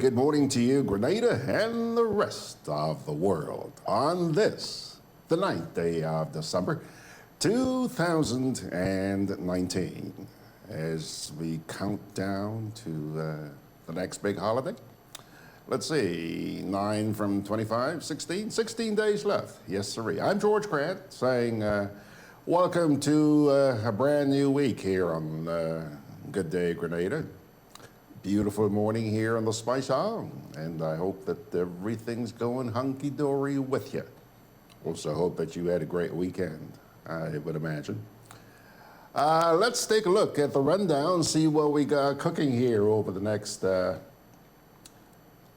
good morning to you, Grenada, and the rest of the world on this, the 9th day of December, 2019. As we count down to the next big holiday. Let's see, 9 from 25, 16 days left. Yes, sirree. I'm George Grant saying welcome to a brand new week here on Gudday Grenada. Beautiful morning here on the Spice Hall, and I hope that everything's going hunky-dory with you. Also hope that you had a great weekend, I would imagine. Let's take a look at the rundown, see what we got cooking here over the next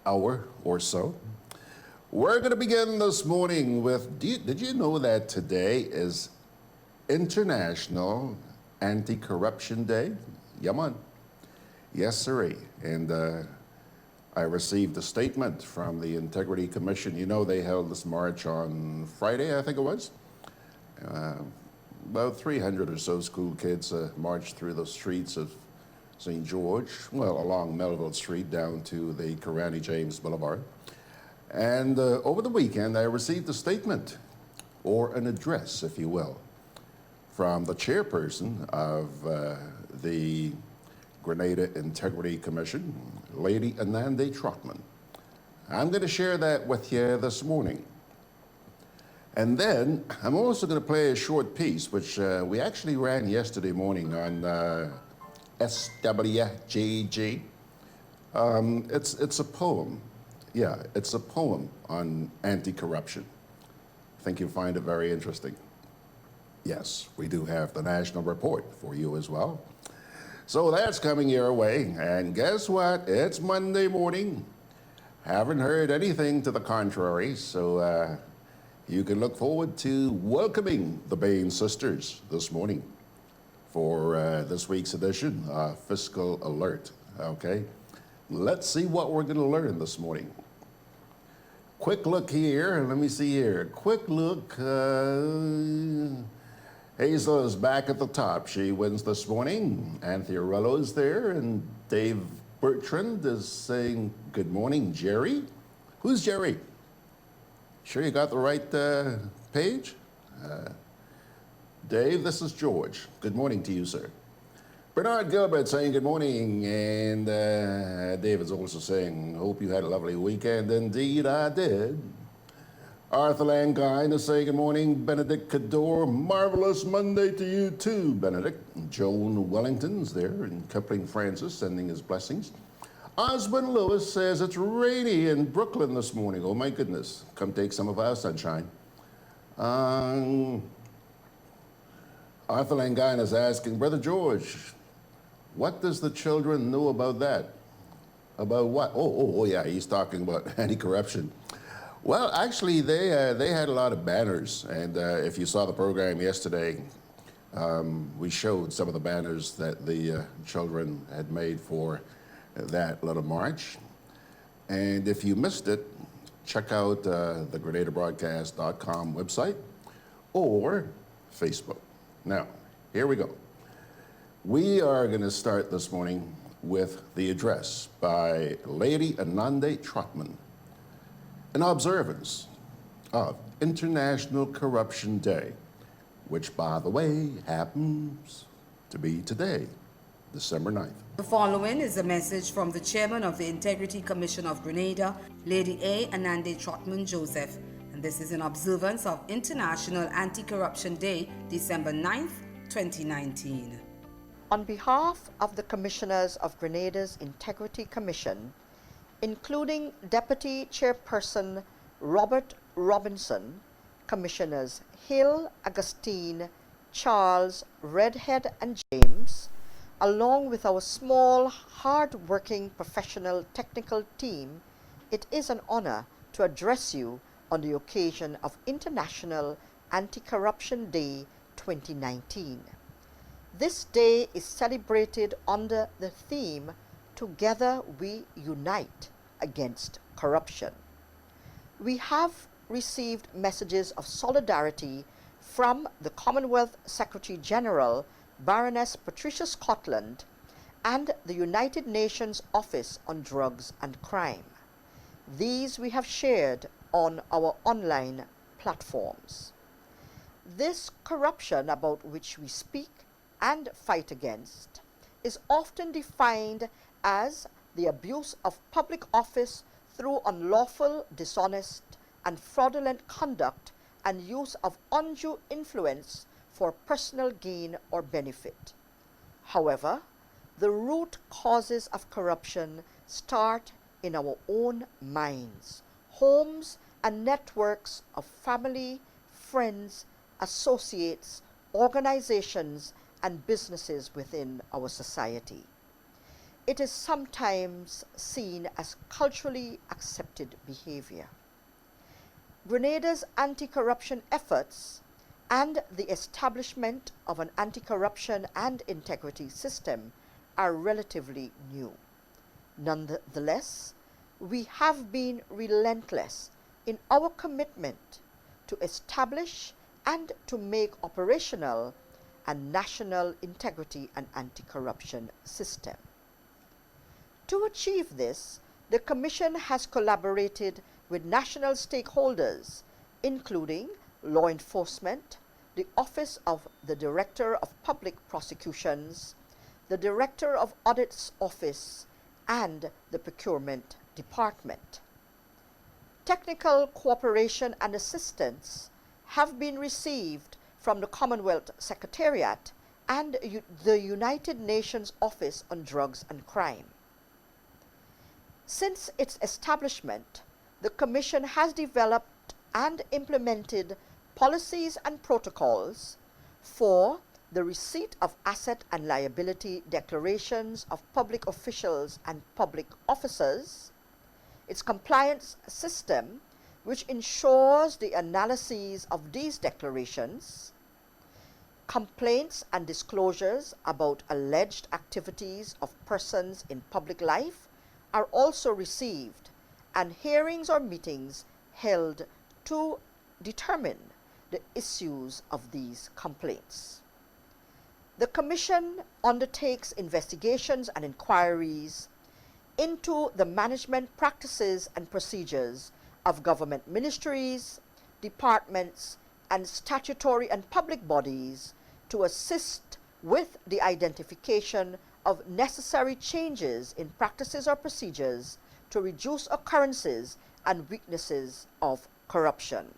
hour or so. We're going to begin this morning with, did you know that today is International Anti-Corruption Day? Yeah, man. Yes, sirree. And I received a statement from the Integrity Commission. You know, they held this march on Friday, I think it was. About 300 or so school kids marched through the streets of St. George, well, along Melville Street down to the Karani James Boulevard. And over the weekend, I received a statement, or an address, if you will, from the chairperson of the Grenada Integrity Commission, Lady Anande Trotman. I'm going to share that with you this morning. And then I'm also going to play a short piece, which we actually ran yesterday morning on SWJG. It's a poem. Yeah, it's a poem on anti-corruption. I think you'll find it very interesting. Yes, we do have the national report for you as well. So that's coming your way. And guess what? It's Monday morning. Haven't heard anything to the contrary, so you can look forward to welcoming the Bain sisters this morning for this week's edition of Fiscal Alert, okay? Let's see what we're going to learn this morning. Quick look here. Let me see here. Quick look. Hazel is back at the top. She wins this morning. Anthea Rello is there, and Dave Bertrand is saying, good morning, Jerry. Who's Jerry? Sure you got the right page? Dave, this is George. Good morning to you, sir. Bernard Gilbert saying good morning, and David's also saying, hope you had a lovely weekend. Indeed, I did. Arthur Langine is saying good morning. Benedict Cador, marvelous Monday to you too, Benedict. Joan Wellington's there, and Kipling Francis sending his blessings. Osmond Lewis says it's rainy in Brooklyn this morning. Oh my goodness, come take some of our sunshine. Arthur Langine is asking, Brother George, what does the children know about that? About what? Oh yeah, he's talking about anti-corruption. Well, actually, they had a lot of banners, and if you saw the program yesterday, we showed some of the banners that the children had made for that little march. And if you missed it, check out the GRENADABROADCAST.com website or Facebook. Now, here we go. We are going to start this morning with the address by Lady Anande Trotman, an observance of International Corruption Day, which, by the way, happens to be today, December 9th. The following is a message from the Chairman of the Integrity Commission of Grenada, Lady A. Anande Trotman Joseph, and this is in observance of International Anti-Corruption Day, December 9th, 2019. On behalf of the Commissioners of Grenada's Integrity Commission, including Deputy Chairperson Robert Robinson, Commissioners Hill, Augustine, Charles, Redhead, and James, along with our small, hard-working professional technical team, it is an honor to address you on the occasion of International Anti-Corruption Day 2019. This day is celebrated under the theme, Together We Unite Against Corruption. We have received messages of solidarity from the Commonwealth Secretary General, Baroness Patricia Scotland, and the United Nations Office on Drugs and Crime. These we have shared on our online platforms. This corruption about which we speak and fight against is often defined as the abuse of public office through unlawful, dishonest, and fraudulent conduct and use of undue influence for personal gain or benefit. However, the root causes of corruption start in our own minds, homes, and networks of family, friends, associates, organizations, and businesses within our society. It is sometimes seen as culturally accepted behavior. Grenada's anti-corruption efforts and the establishment of an anti-corruption and integrity system are relatively new. Nonetheless, we have been relentless in our commitment to establish and to make operational a national integrity and anti-corruption system. To achieve this, the Commission has collaborated with national stakeholders, including law enforcement, the Office of the Director of Public Prosecutions, the Director of Audit's Office, and the Procurement Department. Technical cooperation and assistance have been received from the Commonwealth Secretariat and the United Nations Office on Drugs and Crime. Since its establishment, the Commission has developed and implemented policies and protocols for the receipt of asset and liability declarations of public officials and public officers, its compliance system, which ensures the analyses of these declarations, complaints and disclosures about alleged activities of persons in public life are also received, and hearings or meetings held to determine the issues of these complaints. The Commission undertakes investigations and inquiries into the management practices and procedures of government ministries, departments, and statutory and public bodies to assist with the identification of necessary changes in practices or procedures to reduce occurrences and weaknesses of corruption.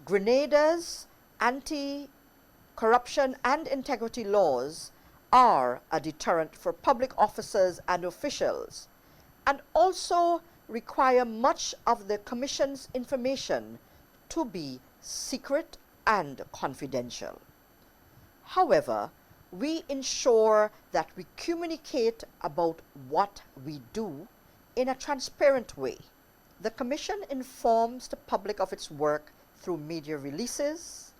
Grenada's anti-corruption and integrity laws are a deterrent for public officers and officials, and also require much of the Commission's information to be secret and confidential. However, we ensure that we communicate about what we do in a transparent way. The Commission informs the public of its work through media releases,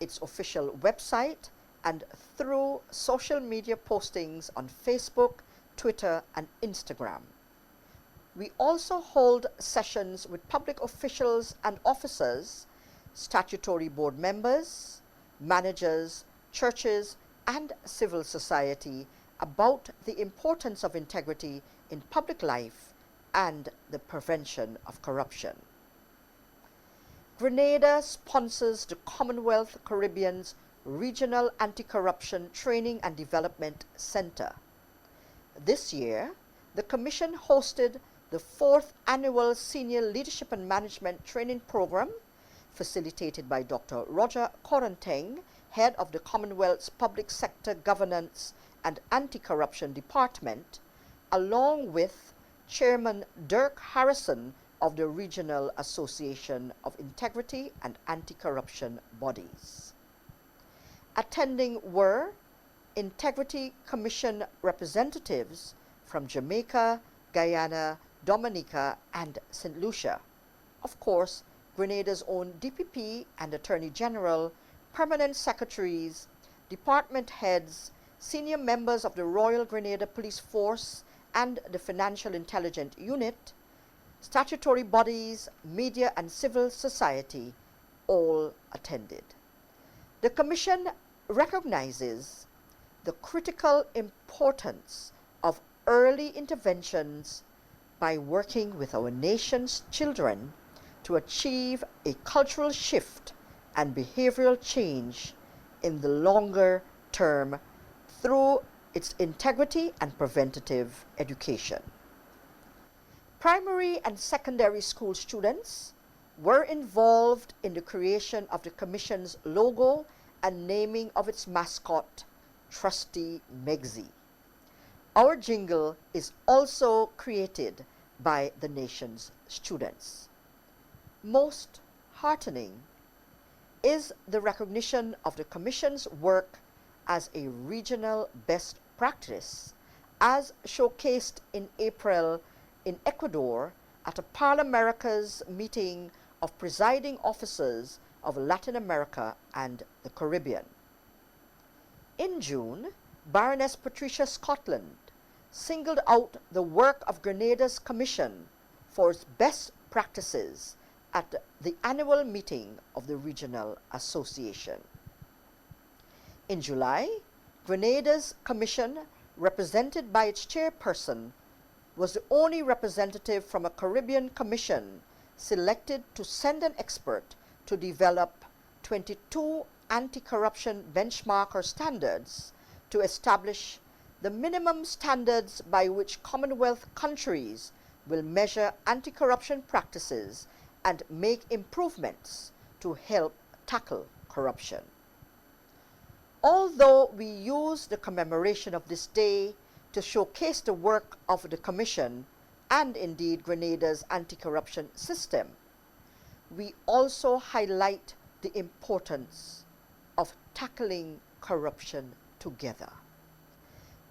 its official website, and through social media postings on Facebook, Twitter, and Instagram. We also hold sessions with public officials and officers, statutory board members, managers, churches, and civil society about the importance of integrity in public life and the prevention of corruption. Grenada sponsors the Commonwealth Caribbean's Regional Anti-Corruption Training and Development Center. This year, the Commission hosted the 4th Annual Senior Leadership and Management Training Program, facilitated by Dr. Roger Coranteng, head of the Commonwealth's Public Sector Governance and Anti-Corruption Department, along with Chairman Dirk Harrison of the Regional Association of Integrity and Anti-Corruption Bodies. Attending were Integrity Commission representatives from Jamaica, Guyana, Dominica, and St. Lucia. Of course, Grenada's own DPP and Attorney General, permanent secretaries, department heads, senior members of the Royal Grenada Police Force and the Financial Intelligence Unit, statutory bodies, media, and civil society all attended. The Commission recognizes the critical importance of early interventions by working with our nation's children to achieve a cultural shift and behavioral change in the longer term through its integrity and preventative education. Primary and secondary school students were involved in the creation of the Commission's logo and naming of its mascot, Trusty Megsy. Our jingle is also created by the nation's students. Most heartening is the recognition of the Commission's work as a regional best practice, as showcased in April in Ecuador at a Parlamerica's meeting of presiding officers of Latin America and the Caribbean. In June, Baroness Patricia Scotland singled out the work of Grenada's Commission for its best practices at the annual meeting of the Regional Association. In July, Grenada's Commission, represented by its chairperson, was the only representative from a Caribbean commission selected to send an expert to develop 22 anti-corruption benchmark or standards to establish the minimum standards by which Commonwealth countries will measure anti-corruption practices and make improvements to help tackle corruption. Although we use the commemoration of this day to showcase the work of the Commission and indeed Grenada's anti-corruption system, we also highlight the importance of tackling corruption together.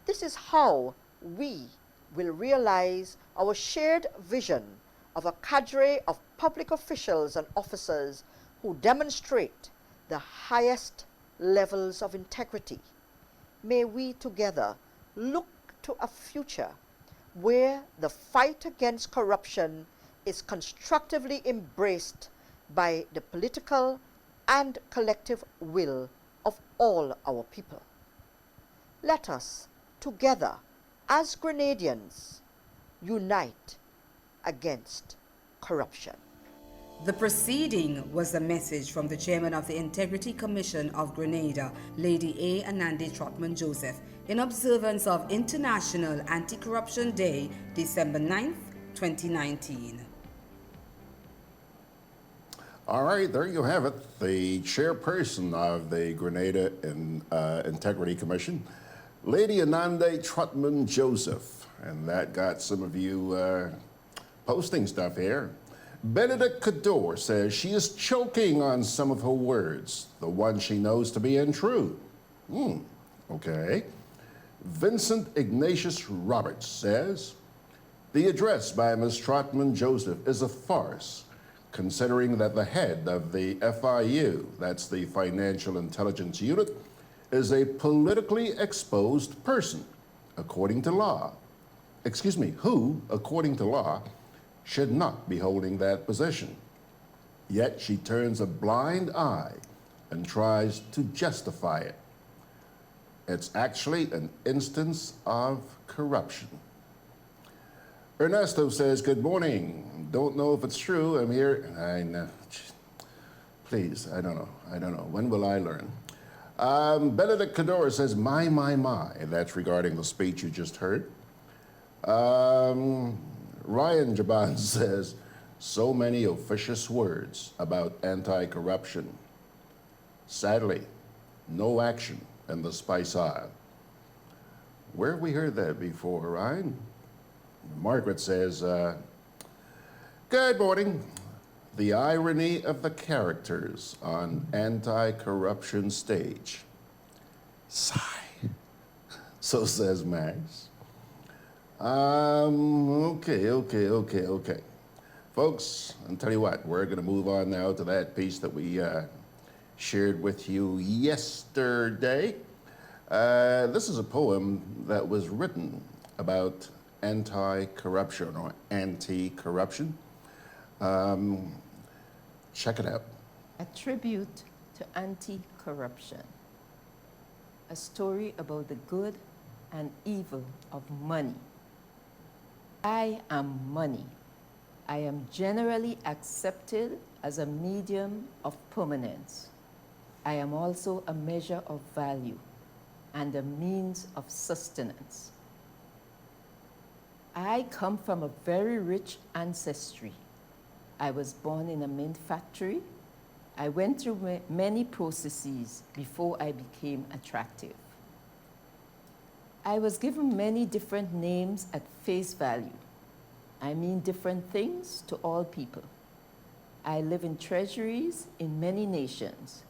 This is how we will realize our shared vision of a cadre of public officials and officers who demonstrate the highest levels of integrity. May we together look to a future where the fight against corruption is constructively embraced by the political and collective will of all our people. Let us together as Grenadians unite against corruption. The proceeding was a message from the chairman of the Integrity Commission of Grenada, Lady A. Anande Trotman Joseph, in observance of International Anti-Corruption Day, December 9th, 2019. All right, there you have it. The chairperson of the Grenada Integrity Commission, Lady Anande Trotman Joseph. And that got some of you posting stuff here. Benedict Cador says she is choking on some of her words, the ones she knows to be untrue. Okay. Vincent Ignatius Roberts says, the address by Ms. Trotman Joseph is a farce, considering that the head of the FIU, that's the Financial Intelligence Unit, is a politically exposed person, according to law. Who, according to law, should not be holding that position. Yet she turns a blind eye and tries to justify it. It's actually an instance of corruption. Ernesto says, good morning. Don't know if it's true. I'm here. I know. Please, I don't know. When will I learn? Benedict Cador says, my. That's regarding the speech you just heard. Ryan Jaban says, so many officious words about anti-corruption. Sadly, no action in the spice aisle. Where have we heard that before, Ryan? Margaret says, good morning. The irony of the characters on anti-corruption stage. Sigh. So says Max. Okay. Folks, I'll tell you what, we're going to move on now to that piece that we shared with you yesterday. This is a poem that was written about anti-corruption or anti-corruption. Check it out. A tribute to anti-corruption. a story about the good and evil of money. I am money. I am generally accepted as a medium of permanence. I am also a measure of value and a means of sustenance. I come from a very rich ancestry. I was born in a mint factory. I went through many processes before I became attractive. I was given many different names at face value. I mean different things to all people. I live in treasuries in many nations.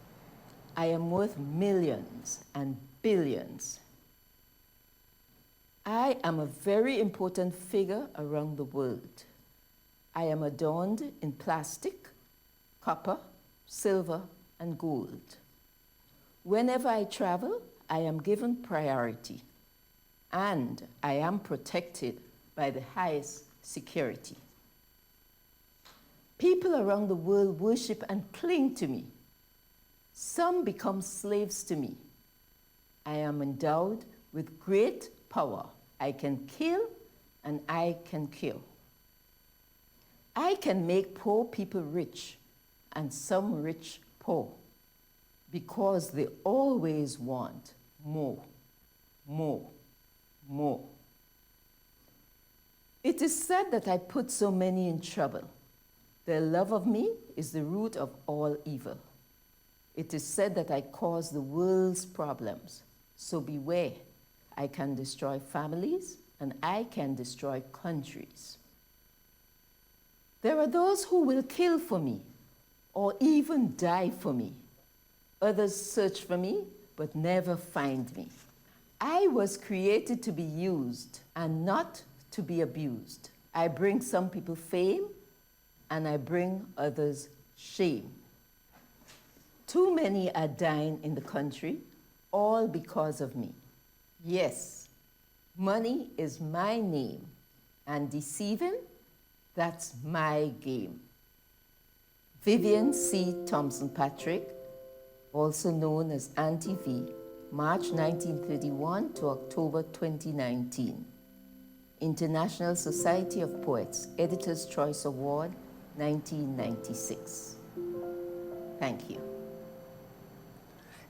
I am worth millions and billions. I am a very important figure around the world. I am adorned in plastic, copper, silver, and gold. Whenever I travel, I am given priority, and I am protected by the highest security. People around the world worship and cling to me. Some become slaves to me. I am endowed with great power. I can kill and I can cure. I can make poor people rich and some rich poor because they always want more, more, more. It is said that I put so many in trouble. Their love of me is the root of all evil. It is said that I cause the world's problems. So beware, I can destroy families and I can destroy countries. There are those who will kill for me or even die for me. Others search for me but never find me. I was created to be used and not to be abused. I bring some people fame and I bring others shame. Too many are dying in the country, all because of me. Yes, money is my name, and deceiving, that's my game. Vivian C. Thompson Patrick, also known as Auntie V, March 1931 to October 2019. International Society of Poets, Editor's Choice Award, 1996. Thank you.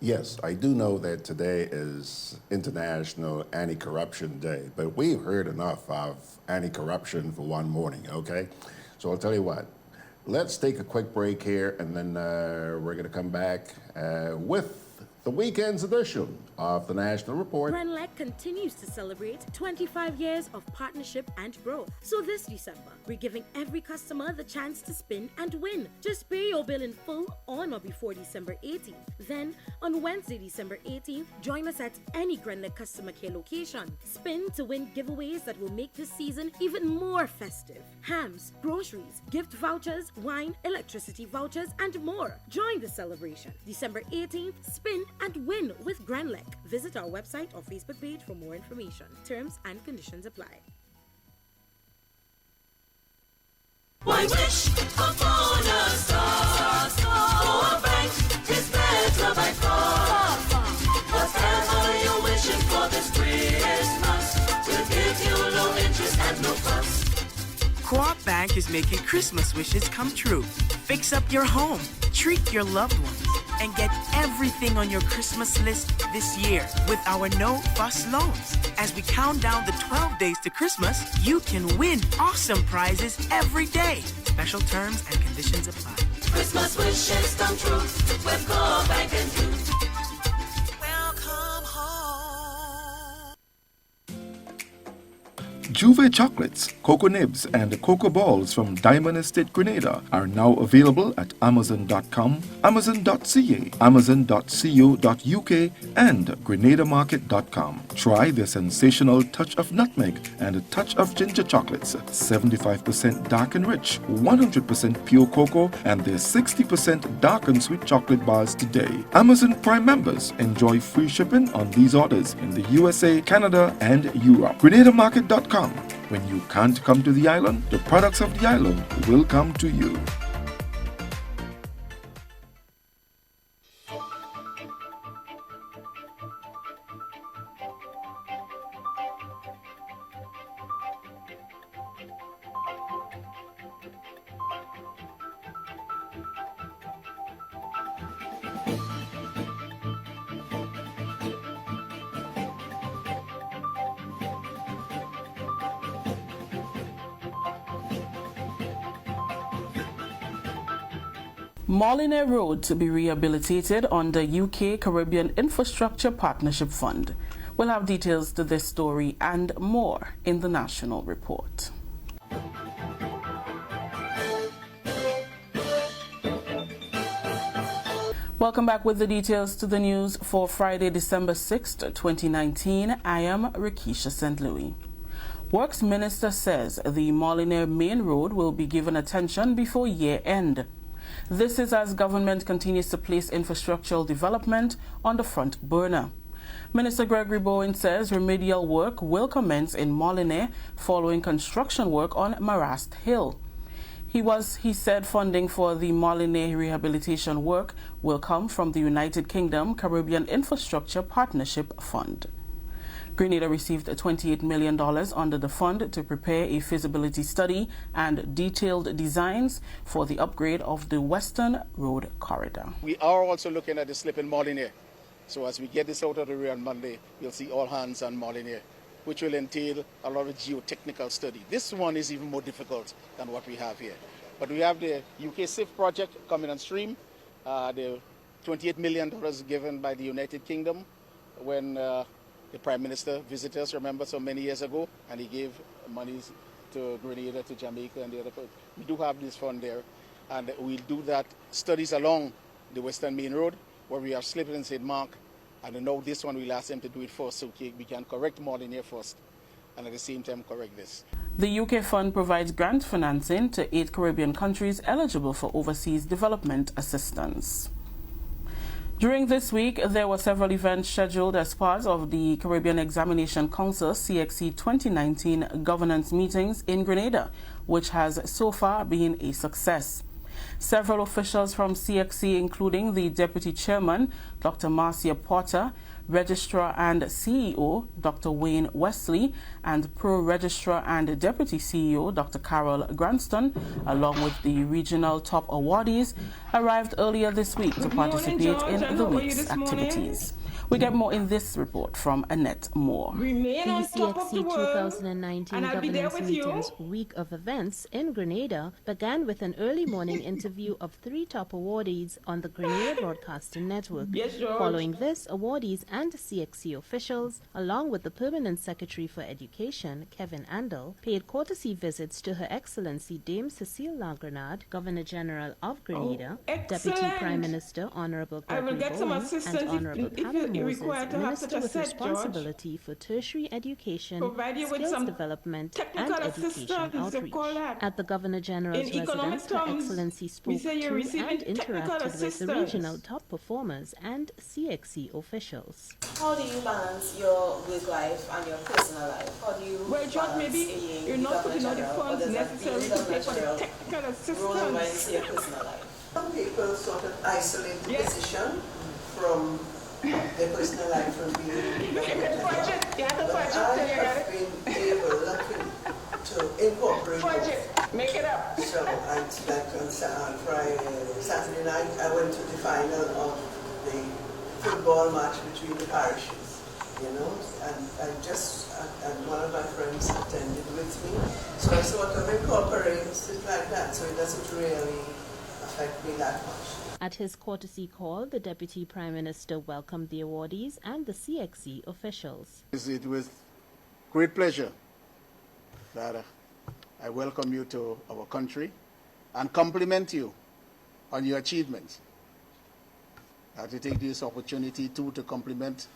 Yes, I do know that today is International Anti-Corruption Day, but we've heard enough of anti-corruption for one morning, okay? So I'll tell you what, let's take a quick break here, and then we're going to come back with the weekend's edition of the National Report. GRENLEC continues to celebrate 25 years of partnership and growth. So this December, we're giving every customer the chance to spin and win. Just pay your bill in full on or before December 18th. Then, on Wednesday, December 18th, join us at any GRENLEC customer care location. Spin to win giveaways that will make this season even more festive. Hams, groceries, gift vouchers, wine, electricity vouchers, and more. Join the celebration. December 18th, spin and win with GRENLEC. Visit our website or Facebook page for more information. Terms and conditions apply. Why wish upon a star? For a bank is better by far. Whatever you're wishing for this Christmas, we'll give you low interest and no fuss. Co-op Bank is making Christmas wishes come true. Fix up your home, treat your loved ones, and get everything on your Christmas list this year with our no-fuss loans. As we count down the 12 days to Christmas, you can win awesome prizes every day. Special terms and conditions apply. Christmas wishes come true with Co-op Bank and you. Welcome home. Juve chocolates, cocoa nibs, and cocoa balls from Diamond Estate Grenada are now available at Amazon.com, Amazon.ca, Amazon.co.uk, and GrenadaMarket.com. Try their sensational touch of nutmeg and a touch of ginger chocolates, 75% dark and rich, 100% pure cocoa, and their 60% dark and sweet chocolate bars today. Amazon Prime members enjoy free shipping on these orders in the USA, Canada, and Europe. GrenadaMarket.com. When you can't come to the island, the products of the island will come to you. Molineux Road to be rehabilitated under UK Caribbean Infrastructure Partnership Fund. We'll have details to this story and more in the National Report. Welcome back with the details to the news for Friday, December 6th, 2019. I am Rakisha St. Louis. Works Minister says the Molineux Main Road will be given attention before year end. This is as government continues to place infrastructural development on the front burner. Minister Gregory Bowen says remedial work will commence in Molineux following construction work on Marast Hill. He said funding for the Molineux rehabilitation work will come from the United Kingdom Caribbean Infrastructure Partnership Fund. Grenada received $28 million under the fund to prepare a feasibility study and detailed designs for the upgrade of the Western Road Corridor. We are also looking at the slip in Molineux. So as we get this out of the way on Monday, you'll see all hands on Molineux, which will entail a lot of geotechnical study. This one is even more difficult than what we have here. But we have the UK SIF project coming on stream, the $28 million given by the United Kingdom when the Prime Minister visited us, remember, so many years ago, and he gave monies to Grenada, to Jamaica, and the other parts. We do have this fund there, and we'll do that studies along the Western Main Road, where we have slipped in St. Mark, and now this one we'll ask them to do it first, so we can correct Molineux first, and at the same time correct this. The UK fund provides grant financing to 8 Caribbean countries eligible for overseas development assistance. During this week, there were several events scheduled as part of the Caribbean Examination Council CXC 2019 governance meetings in Grenada, which has so far been a success. Several officials from CXC, including the Deputy Chairman, Dr. Marcia Porter, Registrar and CEO, Dr. Wayne Wesley, and Pro-Registrar and Deputy CEO, Dr. Carol Granston, along with the regional top awardees, arrived earlier this week to participate in the week's activities. We get more in this report from Annette Moore. The CXC 2019 Governance Meetings Week of Events in Grenada began with an early morning interview of 3 top awardees on the Grenada Broadcasting Network. Following this, awardees and CXC officials, along with the Permanent Secretary for Education, Kevin Andel, paid courtesy visits to Her Excellency Dame Cecile La Grenade, Governor General of Grenada, Deputy Prime Minister Honorable Gregory Bowen, and Honorable Pamela Moses, Minister with responsibility for tertiary education, skills development, and education outreach. At the Governor General's residence, Her Excellency spoke to and interacted with the regional top performers and CXC officials. How do you balance your work life and your personal life? How do you balance maybe you're not putting out the funds necessary to pay for the technical assistance. Your personal life? Some people sort of isolate the position from their personal life from being but I have been able, lucky, to incorporate it. Make it up. So on Friday, Saturday night, I went to the final of the football match between the parishes, you know, and one of my friends attended with me. So I sort of incorporate stuff like that, so it doesn't really affect me that much. At his courtesy call, the Deputy Prime Minister welcomed the awardees and the CXC officials. It was great pleasure that I welcome you to our country and compliment you on your achievements. I have to take this opportunity too to compliment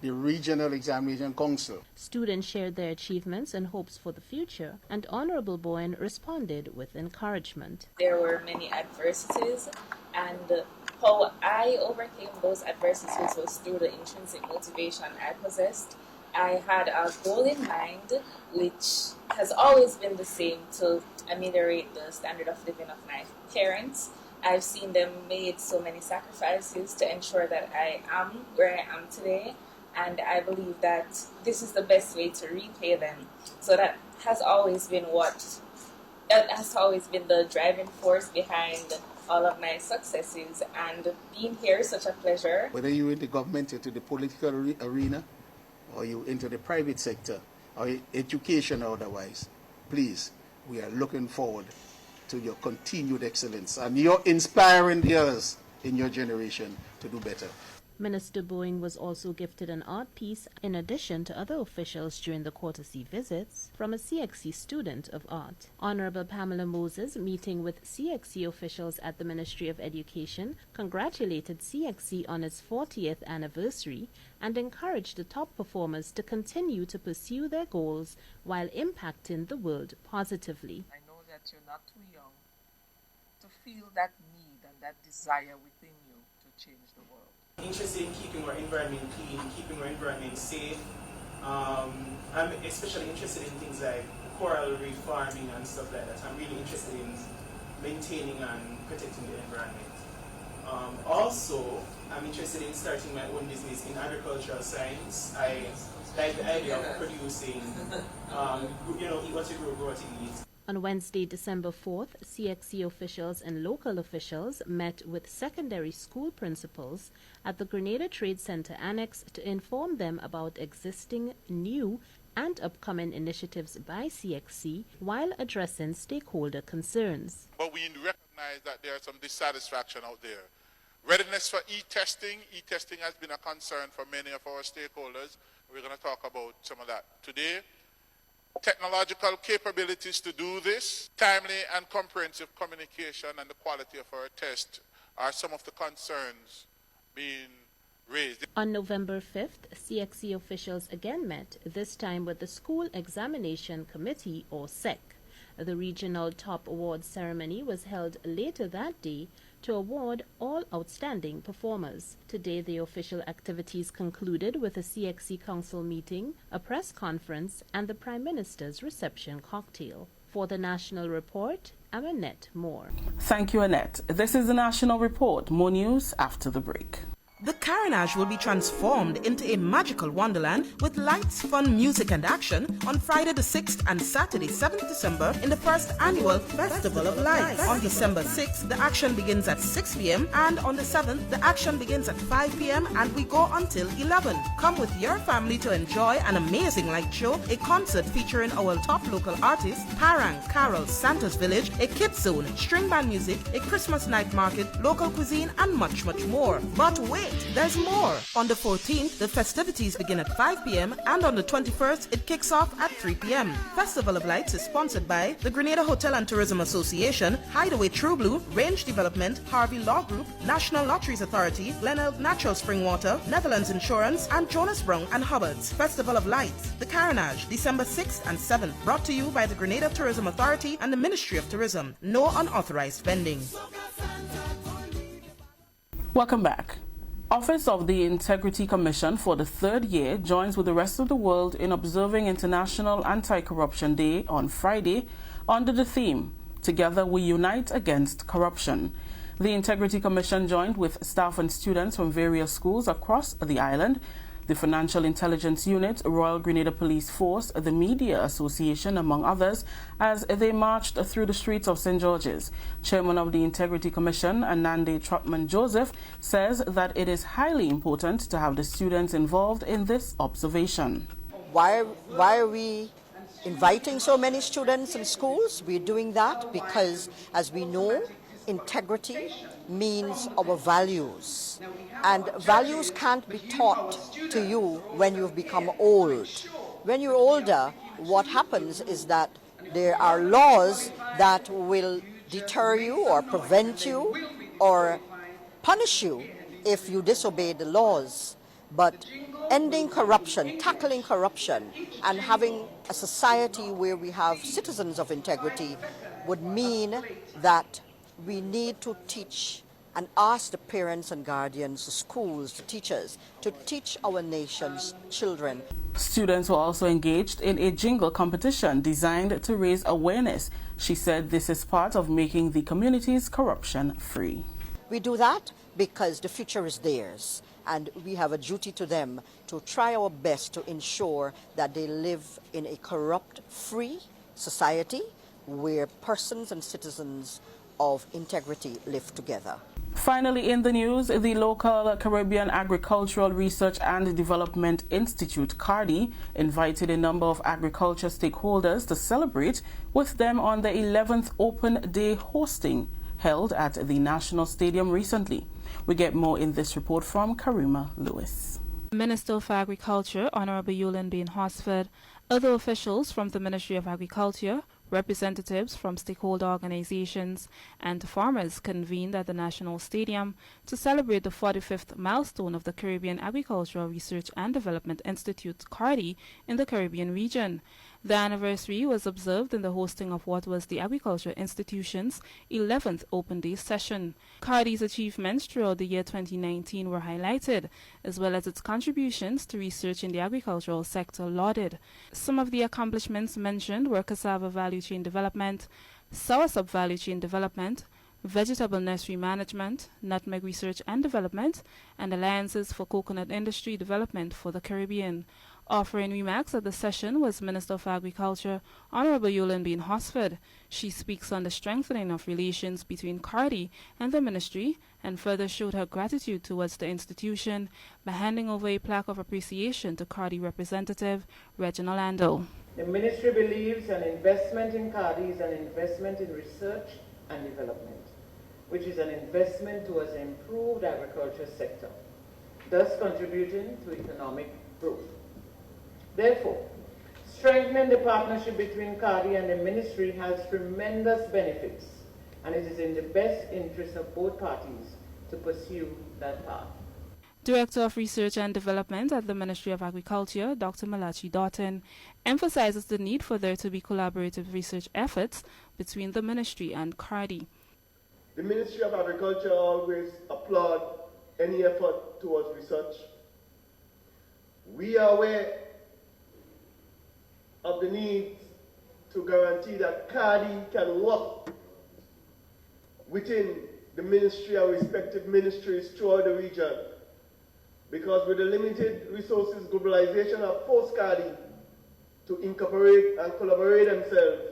the Regional Examination Council. Students shared their achievements and hopes for the future, and Honorable Bowen responded with encouragement. There were many adversities, and how I overcame those adversities was through the intrinsic motivation I possessed. I had a goal in mind, which has always been the same, to ameliorate the standard of living of my parents. I've seen them made so many sacrifices to ensure that I am where I am today, and I believe that this is the best way to repay them. So that has always been the driving force behind all of my successes, and being here is such a pleasure. Whether you're in the government, into the political arena, or you into the private sector, or education or otherwise, please, we are looking forward to your continued excellence, and you're inspiring the others in your generation to do better. Minister Bain was also gifted an art piece in addition to other officials during the courtesy visits from a CXC student of art. Honorable Pamela Moses, meeting with CXC officials at the Ministry of Education, congratulated CXC on its 40th anniversary and encouraged the top performers to continue to pursue their goals while impacting the world positively. I know that you're not too young to feel that need and that desire within you to change the world. Interested in keeping our environment clean, keeping our environment safe. I'm especially interested in things like coral reef farming and stuff like that. I'm really interested in maintaining and protecting the environment. Also, I'm interested in starting my own business in agricultural science. I like the idea of producing, eat what you grow what you eat. On Wednesday, December 4th, CXC officials and local officials met with secondary school principals at the Grenada Trade Center Annex to inform them about existing, new, and upcoming initiatives by CXC while addressing stakeholder concerns. But we recognize that there is some dissatisfaction out there. Readiness for e-testing. E-testing has been a concern for many of our stakeholders. We're going to talk about some of that today. Technological capabilities to do this, timely and comprehensive communication, and the quality of our test are some of the concerns being raised. On November 5th, CXC officials again met, this time with the School Examination Committee, or SEC. The regional top award ceremony was held later that day to award all outstanding performers. Today, the official activities concluded with a CXC Council meeting, a press conference, and the Prime Minister's reception cocktail. For the National Report, I'm Annette Moore. Thank you, Annette. This is the National Report. More news after the break. The Carnage will be transformed into a magical wonderland with lights, fun, music and action on Friday the 6th and Saturday 7th December in the first annual Festival of Lights. On December 6th, the action begins at 6 p.m. and on the 7th, the action begins at 5 p.m. and we go until 11. Come with your family to enjoy an amazing light show, a concert featuring our top local artists, Parang, Carol, Santa's Village, a kids zone, string band music, a Christmas night market, local cuisine and much, much more. But wait! There's more. On the 14th, the festivities begin at 5 p.m. and on the 21st, it kicks off at 3 p.m. Festival of Lights is sponsored by the Grenada Hotel and Tourism Association, Hideaway True Blue, Range Development, Harvey Law Group, National Lotteries Authority, Glenelg Natural Spring Water, Netherlands Insurance, and Jonas Brown and Hubbard's. Festival of Lights, the Carnage, December 6th and 7th, brought to you by the Grenada Tourism Authority and the Ministry of Tourism. No unauthorized vending. Welcome back. Office of the Integrity Commission for the third year joins with the rest of the world in observing International Anti-Corruption Day on Friday under the theme, Together We Unite Against Corruption. The Integrity Commission joined with staff and students from various schools across the island, the Financial Intelligence Unit, Royal Grenada Police Force, the Media Association, among others, as they marched through the streets of St. George's. Chairman of the Integrity Commission, Anande Trotman-Joseph, says that it is highly important to have the students involved in this observation. Why are we inviting so many students in schools? We're doing that because, as we know, integrity means our values. And values can't be taught to you when you've become old. When you're older, what happens is that there are laws that will deter you or prevent you or punish you if you disobey the laws. But ending corruption, tackling corruption, and having a society where we have citizens of integrity would mean that we need to teach and ask the parents and guardians, the schools, the teachers, to teach our nation's children. Students were also engaged in a jingle competition designed to raise awareness. She said this is part of making the communities corruption-free. We do that because the future is theirs, and we have a duty to them to try our best to ensure that they live in a corrupt-free society where persons and citizens of integrity live together. Finally, in the news, the local Caribbean Agricultural Research and Development Institute, CARDI, invited a number of agriculture stakeholders to celebrate with them on the 11th Open Day hosting held at the National Stadium recently. We get more in this report from Karima Lewis. Minister for Agriculture, Honorable Yulin Bain Hosford, other officials from the Ministry of Agriculture, representatives from stakeholder organizations and farmers convened at the National Stadium to celebrate the 45th milestone of the Caribbean Agricultural Research and Development Institute, CARDI, in the Caribbean region. The anniversary was observed in the hosting of what was the Agriculture Institution's 11th Open Day session. CARDI's achievements throughout the year 2019 were highlighted, as well as its contributions to research in the agricultural sector lauded. Some of the accomplishments mentioned were cassava value chain development, soursop value chain development, vegetable nursery management, nutmeg research and development, and alliances for coconut industry development for the Caribbean. Offering remarks at the session was Minister for Agriculture, Honorable Yulin Bain Hosford. She speaks on the strengthening of relations between CARDI and the Ministry and further showed her gratitude towards the institution by handing over a plaque of appreciation to CARDI representative Reginald Ando. The Ministry believes an investment in CARDI is an investment in research and development, which is an investment towards an improved agriculture sector, thus contributing to economic growth. Therefore, strengthening the partnership between CARDI and the Ministry has tremendous benefits, and it is in the best interest of both parties to pursue that path. Director of Research and Development at the Ministry of Agriculture, Dr. Malachi Doughton, emphasizes the need for there to be collaborative research efforts between the Ministry and CARDI. The Ministry of Agriculture always applaud any effort towards research. We are aware of the need to guarantee that CARDI can work within the ministry and respective ministries throughout the region, because with the limited resources, globalization have forced CARDI to incorporate and collaborate themselves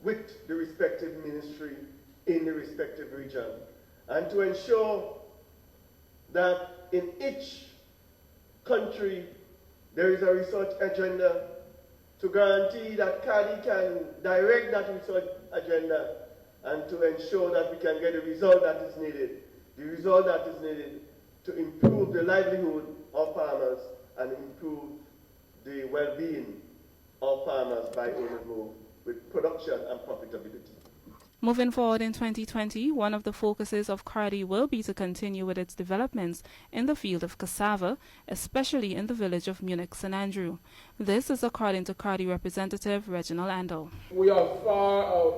with the respective ministry in the respective region, and to ensure that in each country there is a research agenda to guarantee that CARDI can direct that research agenda and to ensure that we can get the result that is needed to improve the livelihood of farmers and improve the well-being of farmers by able with production and profitability. Moving forward in 2020, one of the focuses of CARDI will be to continue with its developments in the field of cassava, especially in the village of Munich St. Andrew. This is according to CARDI representative Reginald Ando. We are far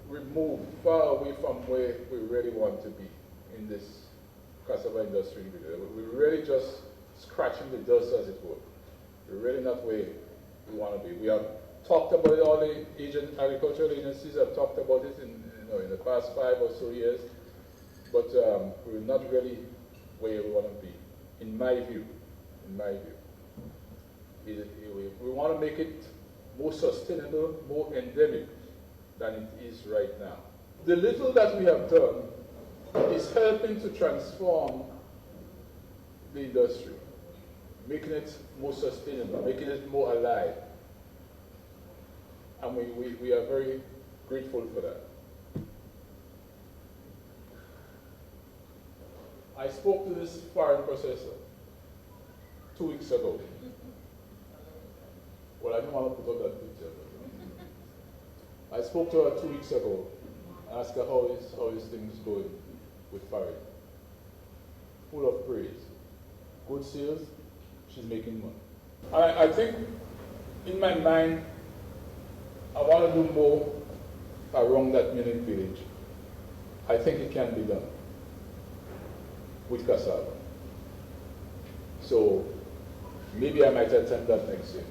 removed, far away from where we really want to be in this cassava industry. We're really just scratching the dust, as it were. We're really not where we want to be. We have talked about it, all the agricultural agencies have talked about it in the past 5 or so years, but we're not really where we want to be, in my view. We want to make it more sustainable, more endemic than it is right now. The little that we have done is helping to transform the industry, making it more sustainable, making it more alive. And we are very grateful for that. I spoke to this foreign processor 2 weeks ago. Well, I don't want to put up that picture. I spoke to her 2 weeks ago, asked her how is things going with foreign. Full of praise. Good sales, she's making money. I think in my mind, I want to do more around that Munich village. I think it can be done with cassava. So maybe I might attempt that next year.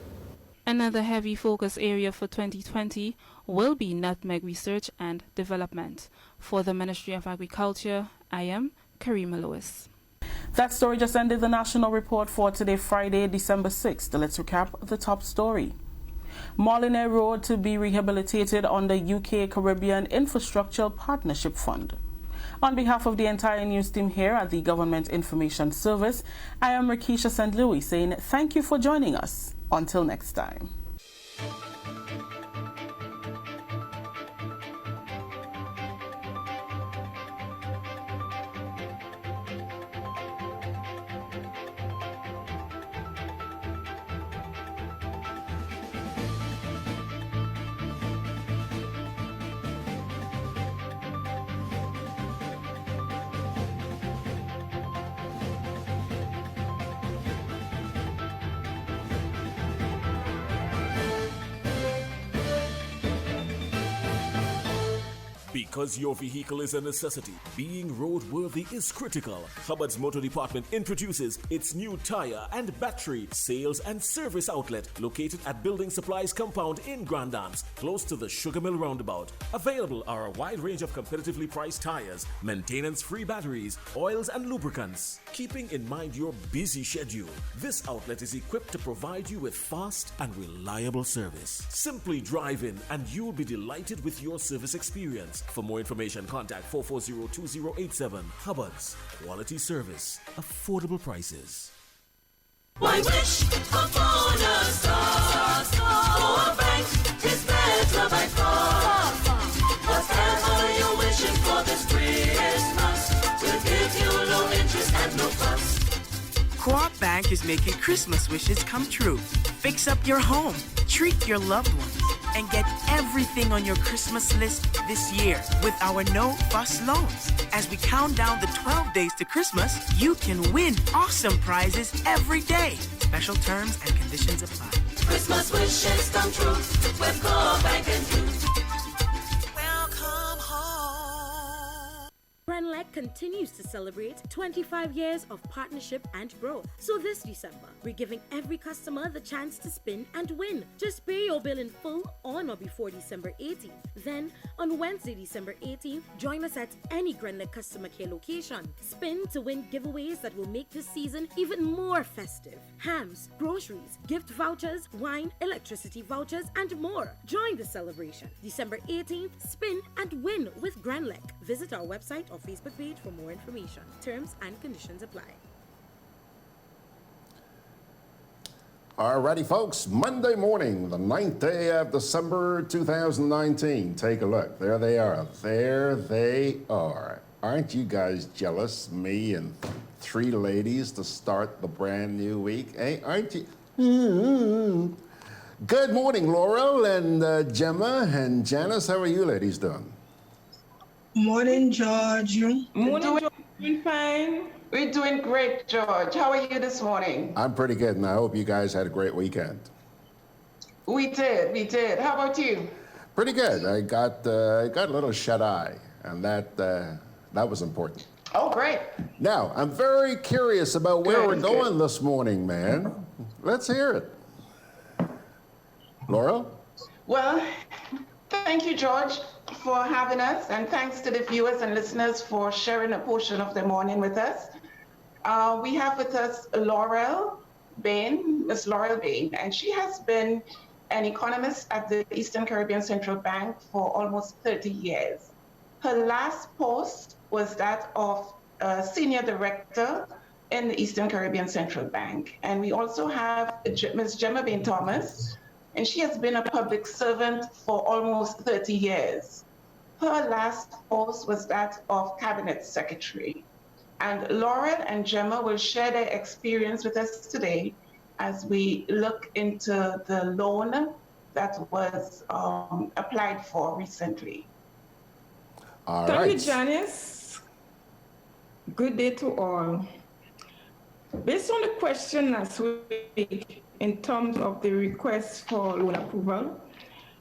Another heavy focus area for 2020 will be nutmeg research and development. For the Ministry of Agriculture, I am Karima Lewis. That story just ended the national report for today, Friday, December 6th. Let's recap the top story. Molyneux Road to be rehabilitated on the UK Caribbean Infrastructure Partnership Fund. On behalf of the entire news team here at the Government Information Service, I am Rikisha St. Louis saying thank you for joining us. Until next time. Because your vehicle is a necessity, being roadworthy is critical. Hubbard's Motor Department introduces its new tire and battery sales and service outlet located at Building Supplies Compound in Grand Dams, close to the Sugar Mill Roundabout. Available are a wide range of competitively priced tires, maintenance-free batteries, oils and lubricants. Keeping in mind your busy schedule, this outlet is equipped to provide you with fast and reliable service. Simply drive in and you'll be delighted with your service experience. For more information, contact 440-2087. Hubbard's. Quality service. Affordable prices. Why wish upon a star? For a bank is better by far. Whatever you're wishing for this Christmas, will give you low interest and no fuss. Co-op Bank is making Christmas wishes come true. Fix up your home, treat your loved ones, and get everything on your Christmas list this year with our no-fuss loans. As we count down the 12 days to Christmas, you can win awesome prizes every day. Special terms and conditions apply. Christmas wishes come true with Co-op Bank and you. GRENLEC continues to celebrate 25 years of partnership and growth. So this December, we're giving every customer the chance to spin and win. Just pay your bill in full on or before December 18th. Then, on Wednesday, December 18th, join us at any GRENLEC customer care location. Spin to win giveaways that will make this season even more festive. Hams, groceries, gift vouchers, wine, electricity vouchers, and more. Join the celebration. December 18th, spin and win with GRENLEC. Visit our website or Facebook page for more information. Terms and conditions apply. Alrighty, folks. Monday morning, the 9th day of December 2019. Take a look. There they are. There they are. Aren't you guys jealous? Me and three ladies to start the brand new week. Hey, aren't you? Mm-hmm. Good morning, Laurel and Gemma and Janice. How are you ladies doing? Morning, George. Morning, George. Doing fine. We're doing great, George. How are you this morning? I'm pretty good, and I hope you guys had a great weekend. We did. How about you? Pretty good. I got a little shut-eye, and that was important. Oh, great. Now, I'm very curious about where we're going this morning, man. Let's hear it. Laurel? Well, thank you, George, for having us, and thanks to the viewers and listeners for sharing a portion of the morning with us. We have with us Laurel Bain, Miss Laurel Bain, and she has been an economist at the Eastern Caribbean Central Bank for almost 30 years. Her last post was that of Senior Director in the Eastern Caribbean Central Bank. And we also have Ms. Gemma Bain Thomas, and she has been a public servant for almost 30 years. Her last post was that of Cabinet Secretary. And Laurel and Gemma will share their experience with us today as we look into the loan that was applied for recently. Thank you, Janice. Good day to all. Based on the question last week in terms of the request for loan approval,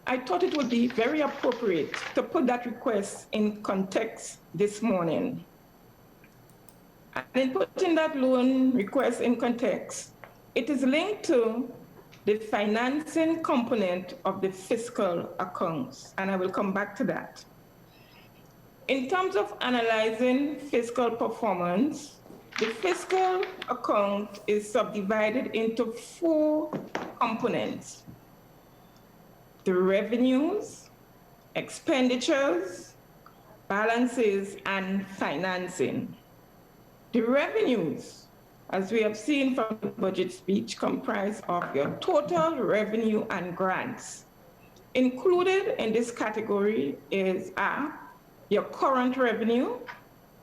I thought it would be very appropriate to put that request in context this morning. And in putting that loan request in context, it is linked to the financing component of the fiscal accounts, and I will come back to that. In terms of analyzing fiscal performance, the fiscal account is subdivided into 4 components: the revenues, expenditures, balances, and financing. The revenues, as we have seen from the budget speech, comprise of your total revenue and grants. Included in this category is your current revenue,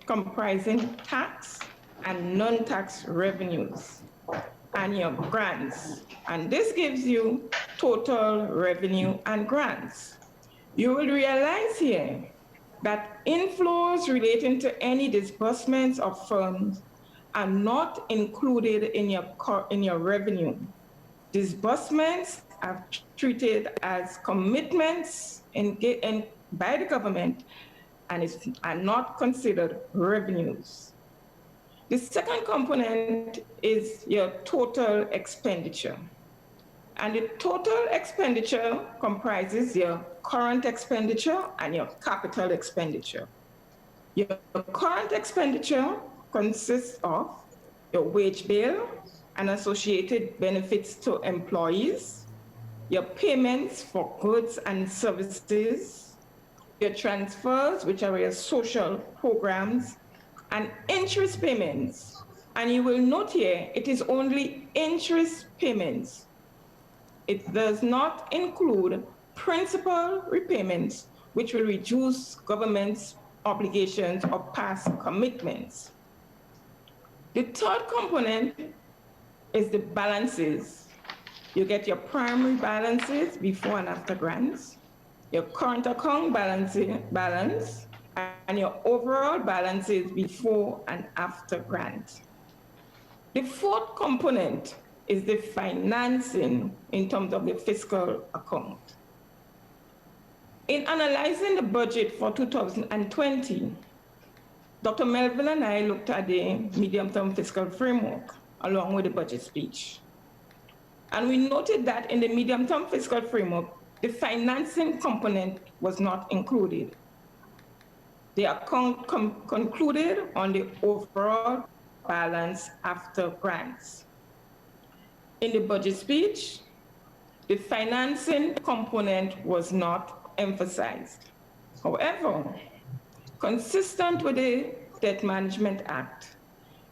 comprising tax and non-tax revenues, and your grants. And this gives you total revenue and grants. You will realize here that inflows relating to any disbursements of funds are not included in your revenue. Disbursements are treated as commitments by the government and are not considered revenues. The second component is your total expenditure. And the total expenditure comprises your current expenditure and your capital expenditure. Your current expenditure consists of your wage bill and associated benefits to employees, your payments for goods and services, your transfers, which are your social programs, and interest payments. And you will note here, it is only interest payments. It does not include principal repayments, which will reduce government's obligations or past commitments. The third component is the balances. You get your primary balances before and after grants, your current account balance, and your overall balances before and after grant. The fourth component is the financing in terms of the fiscal account. In analyzing the budget for 2020, Dr. Melville and I looked at the medium-term fiscal framework along with the budget speech. And we noted that in the medium-term fiscal framework, the financing component was not included. The account concluded on the overall balance after grants. In the budget speech, the financing component was not emphasized. However, consistent with the Debt Management Act,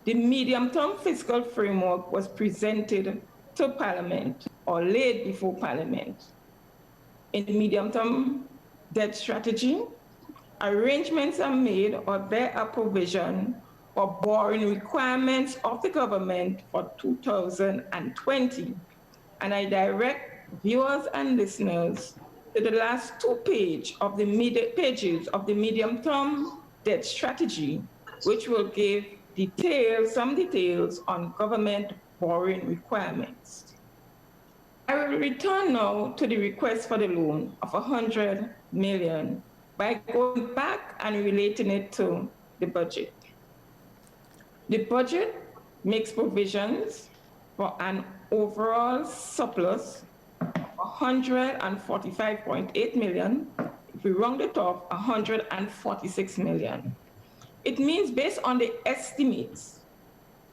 the medium-term fiscal framework was presented to Parliament or laid before Parliament. In the medium-term debt strategy, arrangements are made or there are provision or borrowing requirements of the government for 2020. And I direct viewers and listeners to the last pages of the medium-term debt strategy, which will give some details on government borrowing requirements. I will return now to the request for the loan of $100 million by going back and relating it to the budget. The budget makes provisions for an overall surplus of $145.8 million. If we round it off, $146 million. It means based on the estimates,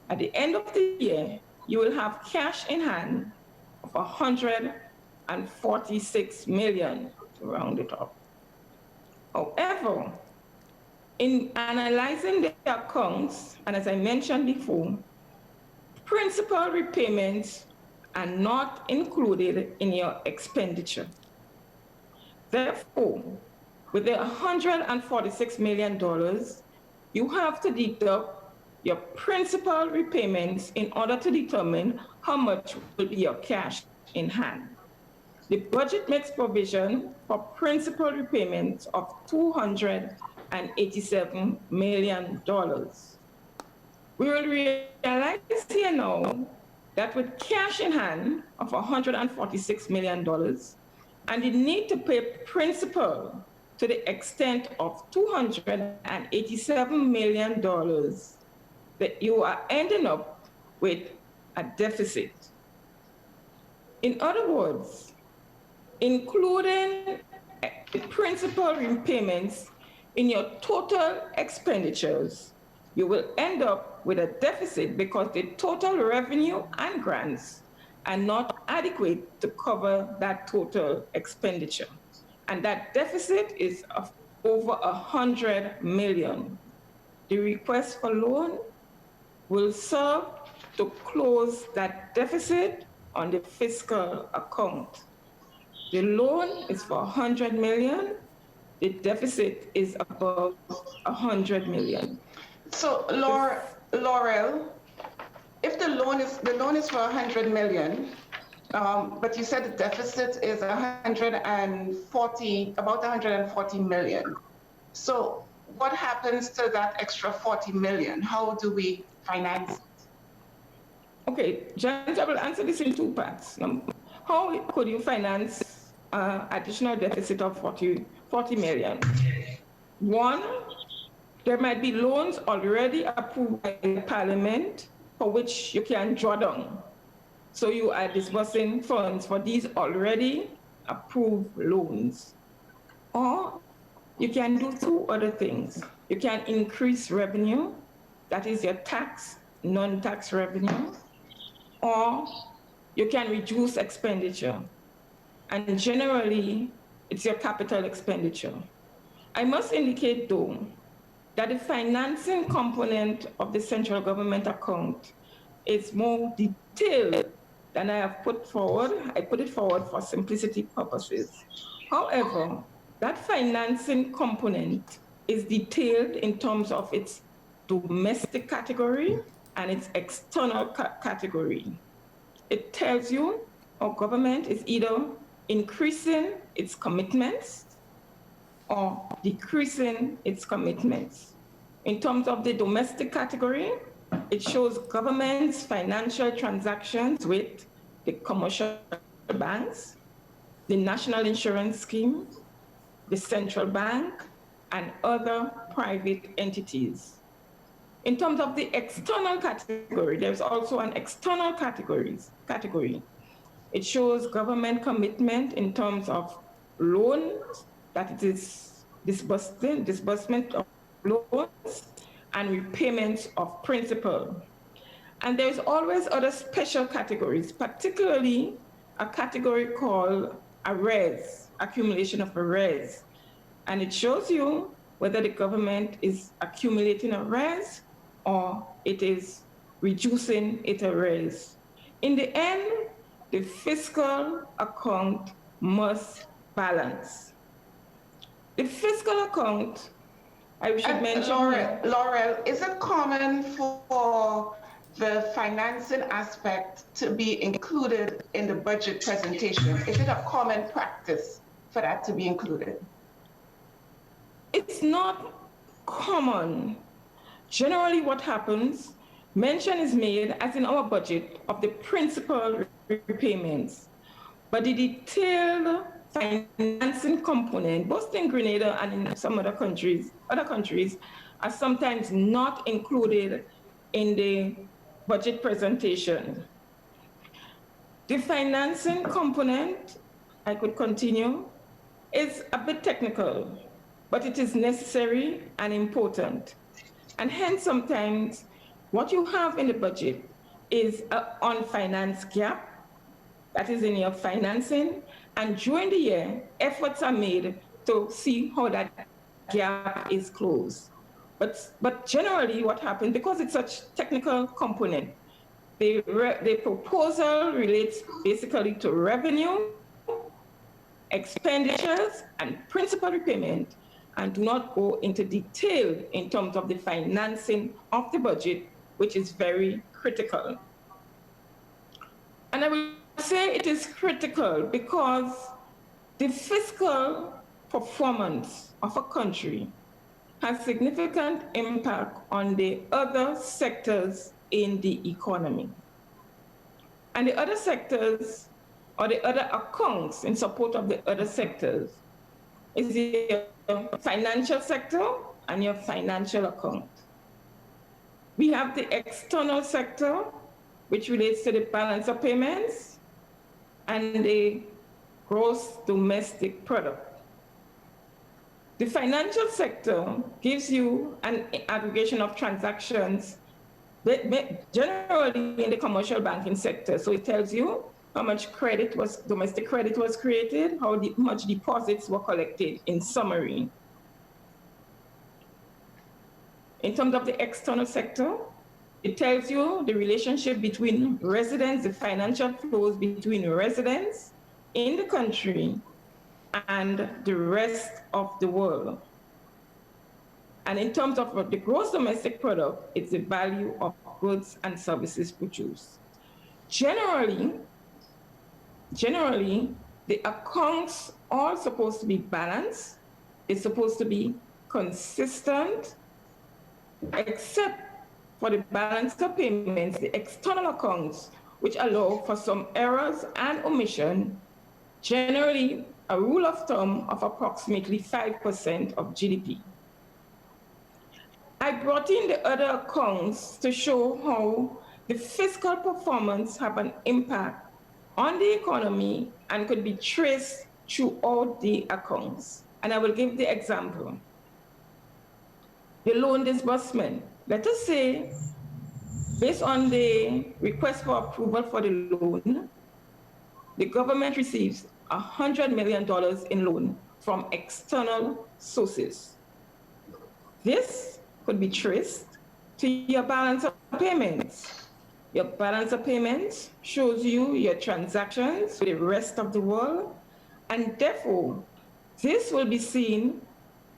at the end of the year, you will have cash in hand of $146 million, to round it up. However, in analyzing the accounts, and as I mentioned before, principal repayments are not included in your expenditure. Therefore, with the $146 million, you have to deduct your principal repayments in order to determine how much will be your cash in hand. The budget makes provision for principal repayments of $287 million. We will realize here now that with cash in hand of $146 million and the need to pay principal to the extent of $287 million, that you are ending up with a deficit. In other words, including the principal repayments in your total expenditures, you will end up with a deficit because the total revenue and grants are not adequate to cover that total expenditure. And that deficit is over 100 million. The request for loan will serve to close that deficit on the fiscal account. The loan is for 100 million. The deficit is above 100 million. So, Laurel, if the loan is for 100 million, but you said the deficit is about 140 million. So what happens to that extra 40 million? How do we finance it? Okay, Janet, I will answer this in two parts. How could you finance additional deficit of 40 million? One, there might be loans already approved by Parliament for which you can draw down. So you are disbursing funds for these already approved loans. Or you can do two other things. You can increase revenue, that is your tax, non-tax revenue, or you can reduce expenditure. And generally, it's your capital expenditure. I must indicate, though, that the financing component of the central government account is more detailed than I have put forward. I put it forward for simplicity purposes. However, that financing component is detailed in terms of its domestic category and its external category. It tells you our government is either increasing its commitments or decreasing its commitments. In terms of the domestic category, it shows government's financial transactions with the commercial banks, the national insurance scheme, the central bank, and other private entities. In terms of the external category, there's also an external category. It shows government commitment in terms of loans, that it is disbursement of loans and repayments of principal. And there's always other special categories, particularly a category called arrears, accumulation of arrears. And it shows you whether the government is accumulating arrears or it is reducing its arrears. In the end, the fiscal account must balance. The fiscal account, I should mention. Laurel, is it common for the financing aspect to be included in the budget presentation? Is it a common practice for that to be included? It's not common. Generally what happens, mention is made, as in our budget, of the principal repayments, but the detailed financing component, both in Grenada and in some other countries are sometimes not included in the budget presentation. The financing component, I could continue, is a bit technical, but it is necessary and important. And hence sometimes what you have in the budget is an unfinanced gap, that is in your financing, and during the year, efforts are made to see how that gap is closed. But generally what happens, because it's such technical component, the proposal relates basically to revenue, expenditures, and principal repayment, and do not go into detail in terms of the financing of the budget, which is very critical. And I will say it is critical because the fiscal performance of a country has significant impact on the other sectors in the economy. And the other sectors, or the other accounts in support of the other sectors, is your financial sector and your financial account. We have the external sector, which relates to the balance of payments and the gross domestic product. The financial sector gives you an aggregation of transactions, generally in the commercial banking sector. So it tells you how much domestic credit was created, how much deposits were collected in summary. In terms of the external sector, it tells you the relationship between residents, the financial flows between residents in the country and the rest of the world. And in terms of the gross domestic product, it's the value of goods and services produced. Generally, the accounts are supposed to be balanced. It's supposed to be consistent, except for the balance of payments, the external accounts, which allow for some errors and omission, generally a rule of thumb of approximately 5% of GDP. I brought in the other accounts to show how the fiscal performance have an impact on the economy and could be traced throughout the accounts. And I will give the example. The loan disbursement. Let us say, based on the request for approval for the loan, the government receives $100 million in loan from external sources. This could be traced to your balance of payments. Your balance of payments shows you your transactions with the rest of the world, and therefore, this will be seen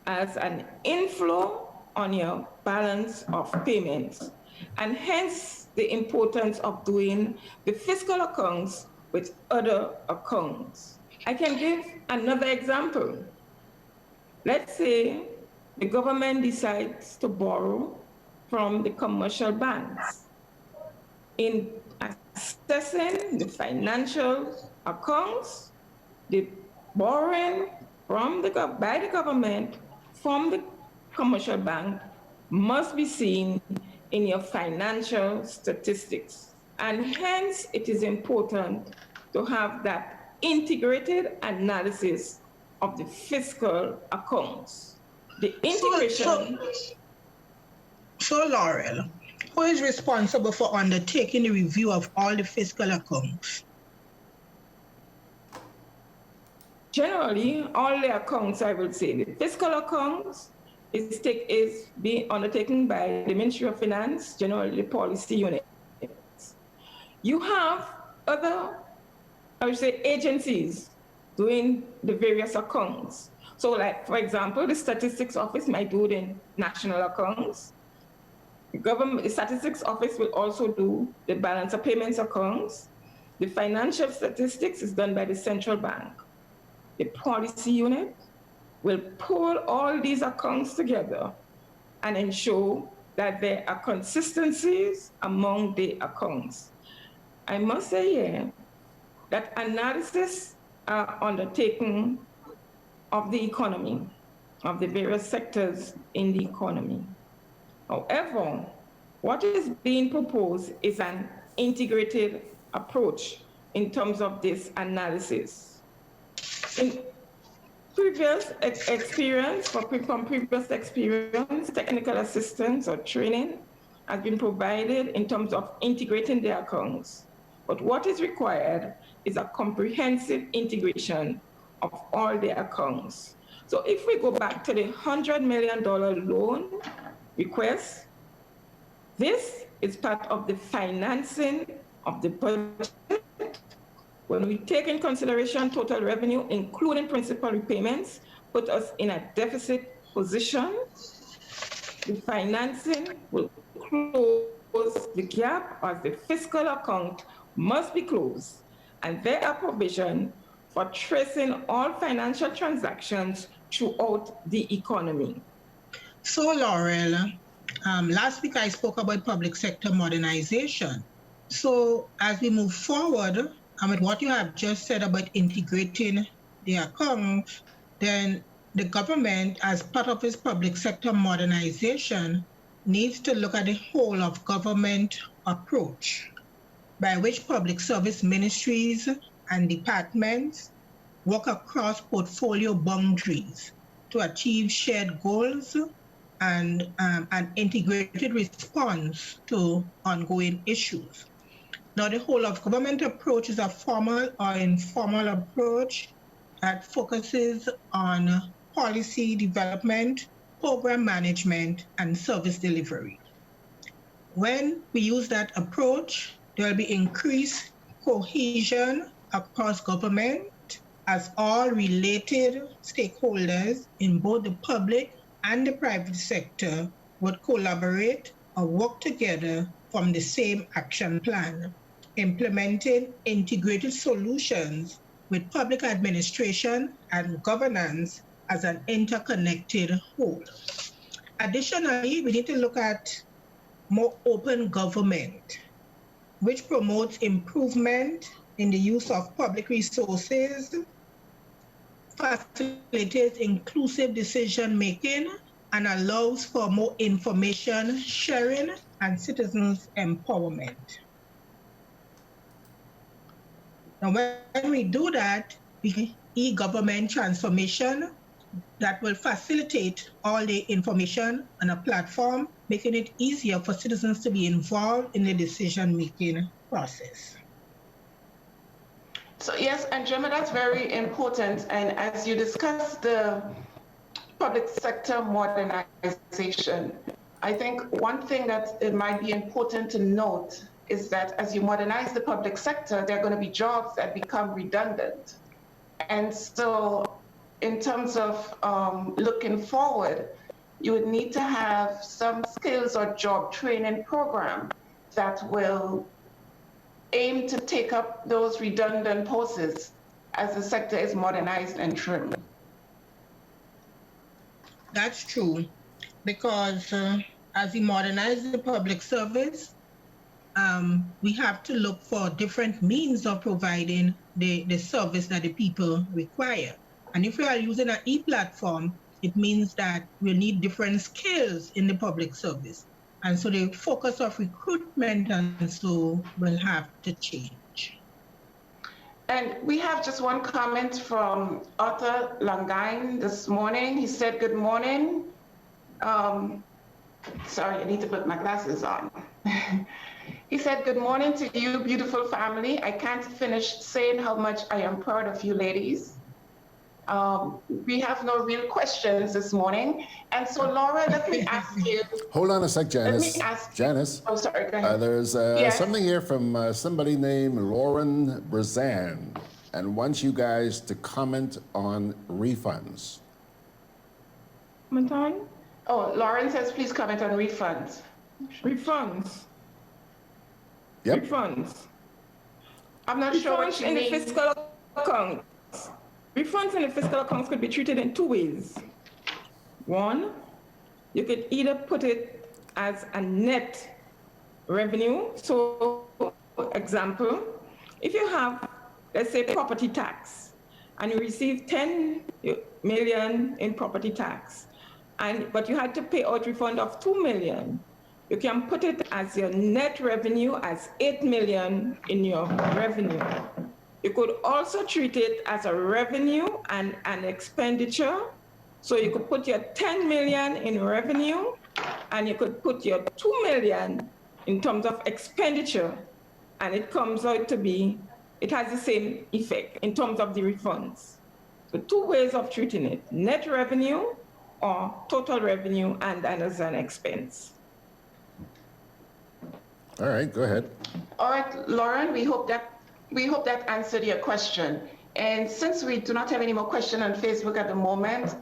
as an inflow on your balance of payments, and hence the importance of doing the fiscal accounts with other accounts. I can give another example. Let's say the government decides to borrow from the commercial banks. In assessing the financial accounts, the borrowing by the government from the commercial bank must be seen in your financial statistics. And hence, it is important to have that integrated analysis of the fiscal accounts. The integration. So Laurel, who is responsible for undertaking the review of all the fiscal accounts? Generally, all the accounts, I would say, the fiscal accounts is being undertaken by the Ministry of Finance, generally the policy unit. You have other, I would say, agencies doing the various accounts. So like, for example, the Statistics Office might do the national accounts. The Statistics Office will also do the balance of payments accounts. The financial statistics is done by the central bank. The policy unit will pull all these accounts together and ensure that there are consistencies among the accounts. I must say here that analysis are undertaken of the economy, of the various sectors in the economy. However, what is being proposed is an integrated approach in terms of this analysis. In previous experience, from previous experience, technical assistance or training has been provided in terms of integrating the accounts. But what is required is a comprehensive integration of all the accounts. So if we go back to the $100 million loan request, this is part of the financing of the budget. When we take in consideration total revenue, including principal repayments, put us in a deficit position. The financing will close the gap as the fiscal account must be closed. And there are provisions for tracing all financial transactions throughout the economy. So Laurel, last week I spoke about public sector modernization. So as we move forward, with what you have just said about integrating the accounts, then the government, as part of its public sector modernization, needs to look at the whole of government approach, by which public service ministries and departments work across portfolio boundaries to achieve shared goals and an integrated response to ongoing issues. Now, the whole of government approach is a formal or informal approach that focuses on policy development, program management, and service delivery. When we use that approach, there will be increased cohesion across government as all related stakeholders in both the public and the private sector would collaborate or work together from the same action plan, implementing integrated solutions with public administration and governance as an interconnected whole. Additionally, we need to look at more open government, which promotes improvement in the use of public resources, facilitates inclusive decision-making, and allows for more information sharing and citizens' empowerment. Now, when we do that, we e-government transformation that will facilitate all the information on a platform, making it easier for citizens to be involved in the decision-making process. So yes, and Gemma, that's very important. And as you discuss the public sector modernization, I think one thing that it might be important to note is that as you modernize the public sector, there are going to be jobs that become redundant. And so in terms of looking forward, you would need to have some skills or job training program that will aim to take up those redundant posts as the sector is modernized and trimmed. That's true, because as we modernize the public service, we have to look for different means of providing the service that the people require. And if we are using an e-platform, it means that we'll need different skills in the public service. And so the focus of recruitment and so will have to change. And we have just one comment from Arthur Langain this morning. He said, good morning. Sorry, I need to put my glasses on. He said, good morning to you, beautiful family. I can't finish saying how much I am proud of you ladies. We have no real questions this morning. And so, Laura, let me ask you. Hold on a sec, Janice. Let me ask Janice. Oh, sorry, go ahead. There's Yes. something here from somebody named Lauren Brazan, and wants you guys to comment on refunds. Comment on? Oh, Lauren says, please comment on refunds. Refunds. Yep. Refunds. I'm not sure what you in mean. the fiscal accounts. Refunds in the fiscal accounts could be treated in two ways. One, you could either put it as a net revenue. So, example, if you have, let's say, property tax, and you receive 10 million in property tax, but you had to pay out refund of 2 million, you can put it as your net revenue as 8 million in your revenue. You could also treat it as a revenue and an expenditure. So you could put your 10 million in revenue, and you could put your 2 million in terms of expenditure, and it comes out to be, it has the same effect in terms of the refunds. So two ways of treating it, net revenue or total revenue and as an expense. All right, go ahead. All right, Lauren, we hope that answered your question. And since we do not have any more questions on Facebook at the moment,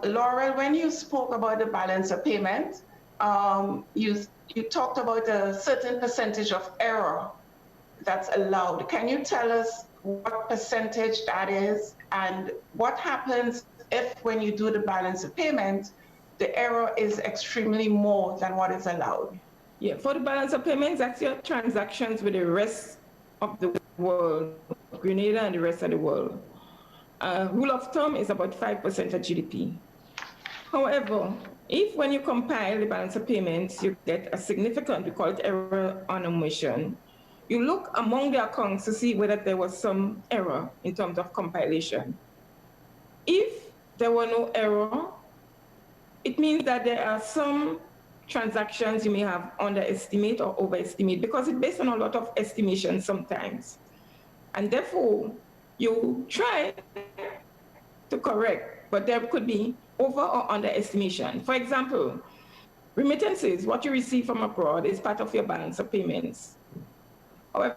Laura, when you spoke about the balance of payment, you talked about a certain percentage of error that's allowed. Can you tell us what percentage that is, and what happens if when you do the balance of payment, the error is extremely more than what is allowed? Yeah, for the balance of payments, that's your transactions with the rest of the world, Grenada and the rest of the world. Rule of thumb is about 5% of GDP. However, if when you compile the balance of payments, you get a significant, we call it error on omission, you look among the accounts to see whether there was some error in terms of compilation. If there were no error, it means that there are some transactions you may have underestimate or overestimate, because it's based on a lot of estimation sometimes. And therefore, you try to correct, but there could be over or underestimation. For example, remittances, what you receive from abroad, is part of your balance of payments. However,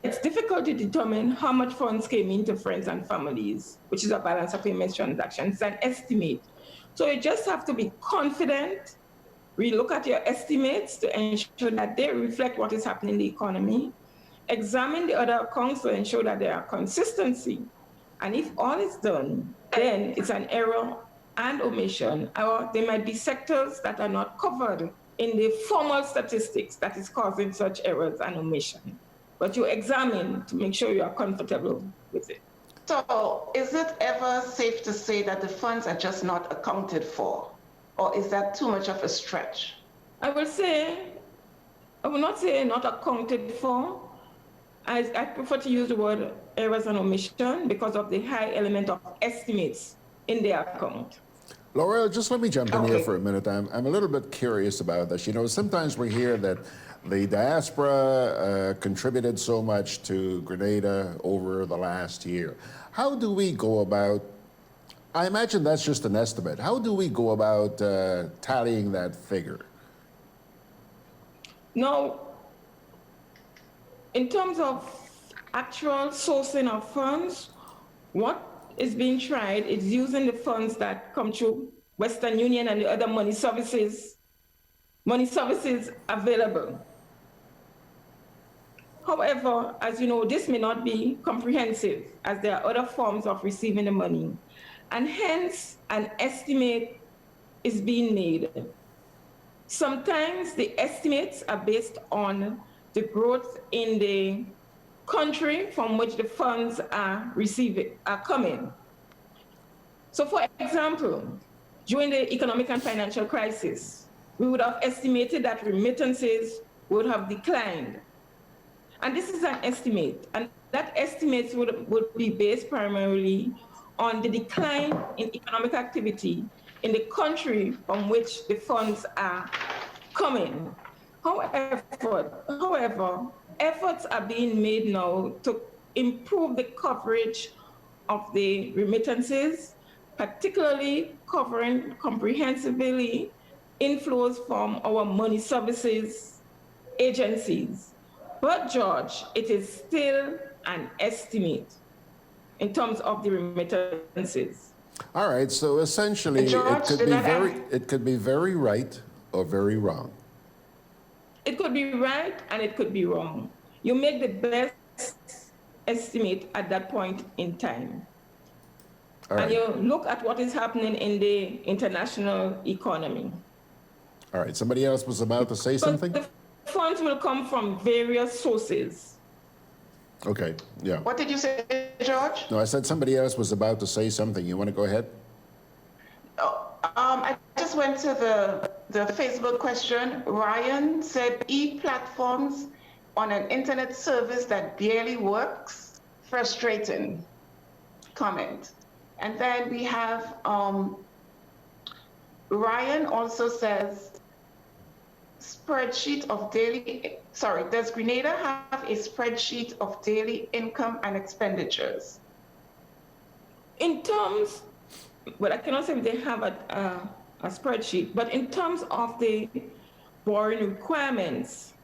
it's difficult to determine how much funds came into friends and families, which is a balance of payments transaction. It's an estimate. So you just have to be confident, relook at your estimates to ensure that they reflect what is happening in the economy, examine the other accounts to ensure that there are consistency. And if all is done, then it's an error and omission, or there might be sectors that are not covered in the formal statistics that is causing such errors and omission. But you examine to make sure you are comfortable with it. So is it ever safe to say that the funds are just not accounted for? Or is that too much of a stretch? I will not say not accounted for. I prefer to use the word errors and omission because of the high element of estimates in the account. Laurel, just let me jump in here for a minute. I'm a little bit curious about this. You know, sometimes we hear that the diaspora contributed so much to Grenada over the last year. How do we go about, I imagine that's just an estimate, how do we go about tallying that figure? No, in terms of actual sourcing of funds, what is being tried is using the funds that come through Western Union and the other money services available. However, as you know, this may not be comprehensive as there are other forms of receiving the money, and hence an estimate is being made. Sometimes the estimates are based on the growth in the country from which the funds are coming. So for example, during the economic and financial crisis, we would have estimated that remittances would have declined. And this is an estimate, and that estimate would be based primarily on the decline in economic activity in the country from which the funds are coming. However, efforts are being made now to improve the coverage of the remittances, particularly covering comprehensively inflows from our money services agencies. But George, it is still an estimate in terms of the remittances. All right, so essentially George, it could be very right or very wrong. It could be right and it could be wrong. You make the best estimate at that point in time. All right. And you look at what is happening in the international economy. All right, somebody else was about to say something? The funds will come from various sources. Okay, yeah. What did you say, George? No, I said somebody else was about to say something. You want to go ahead? I just went to the Facebook question. Ryan said e-platforms on an internet service that barely works, frustrating comment. And then we have Ryan also says spreadsheet of daily, sorry, does Grenada have a spreadsheet of daily income and expenditures? In terms, well, I cannot say they have a spreadsheet, but in terms of the borrowing requirements,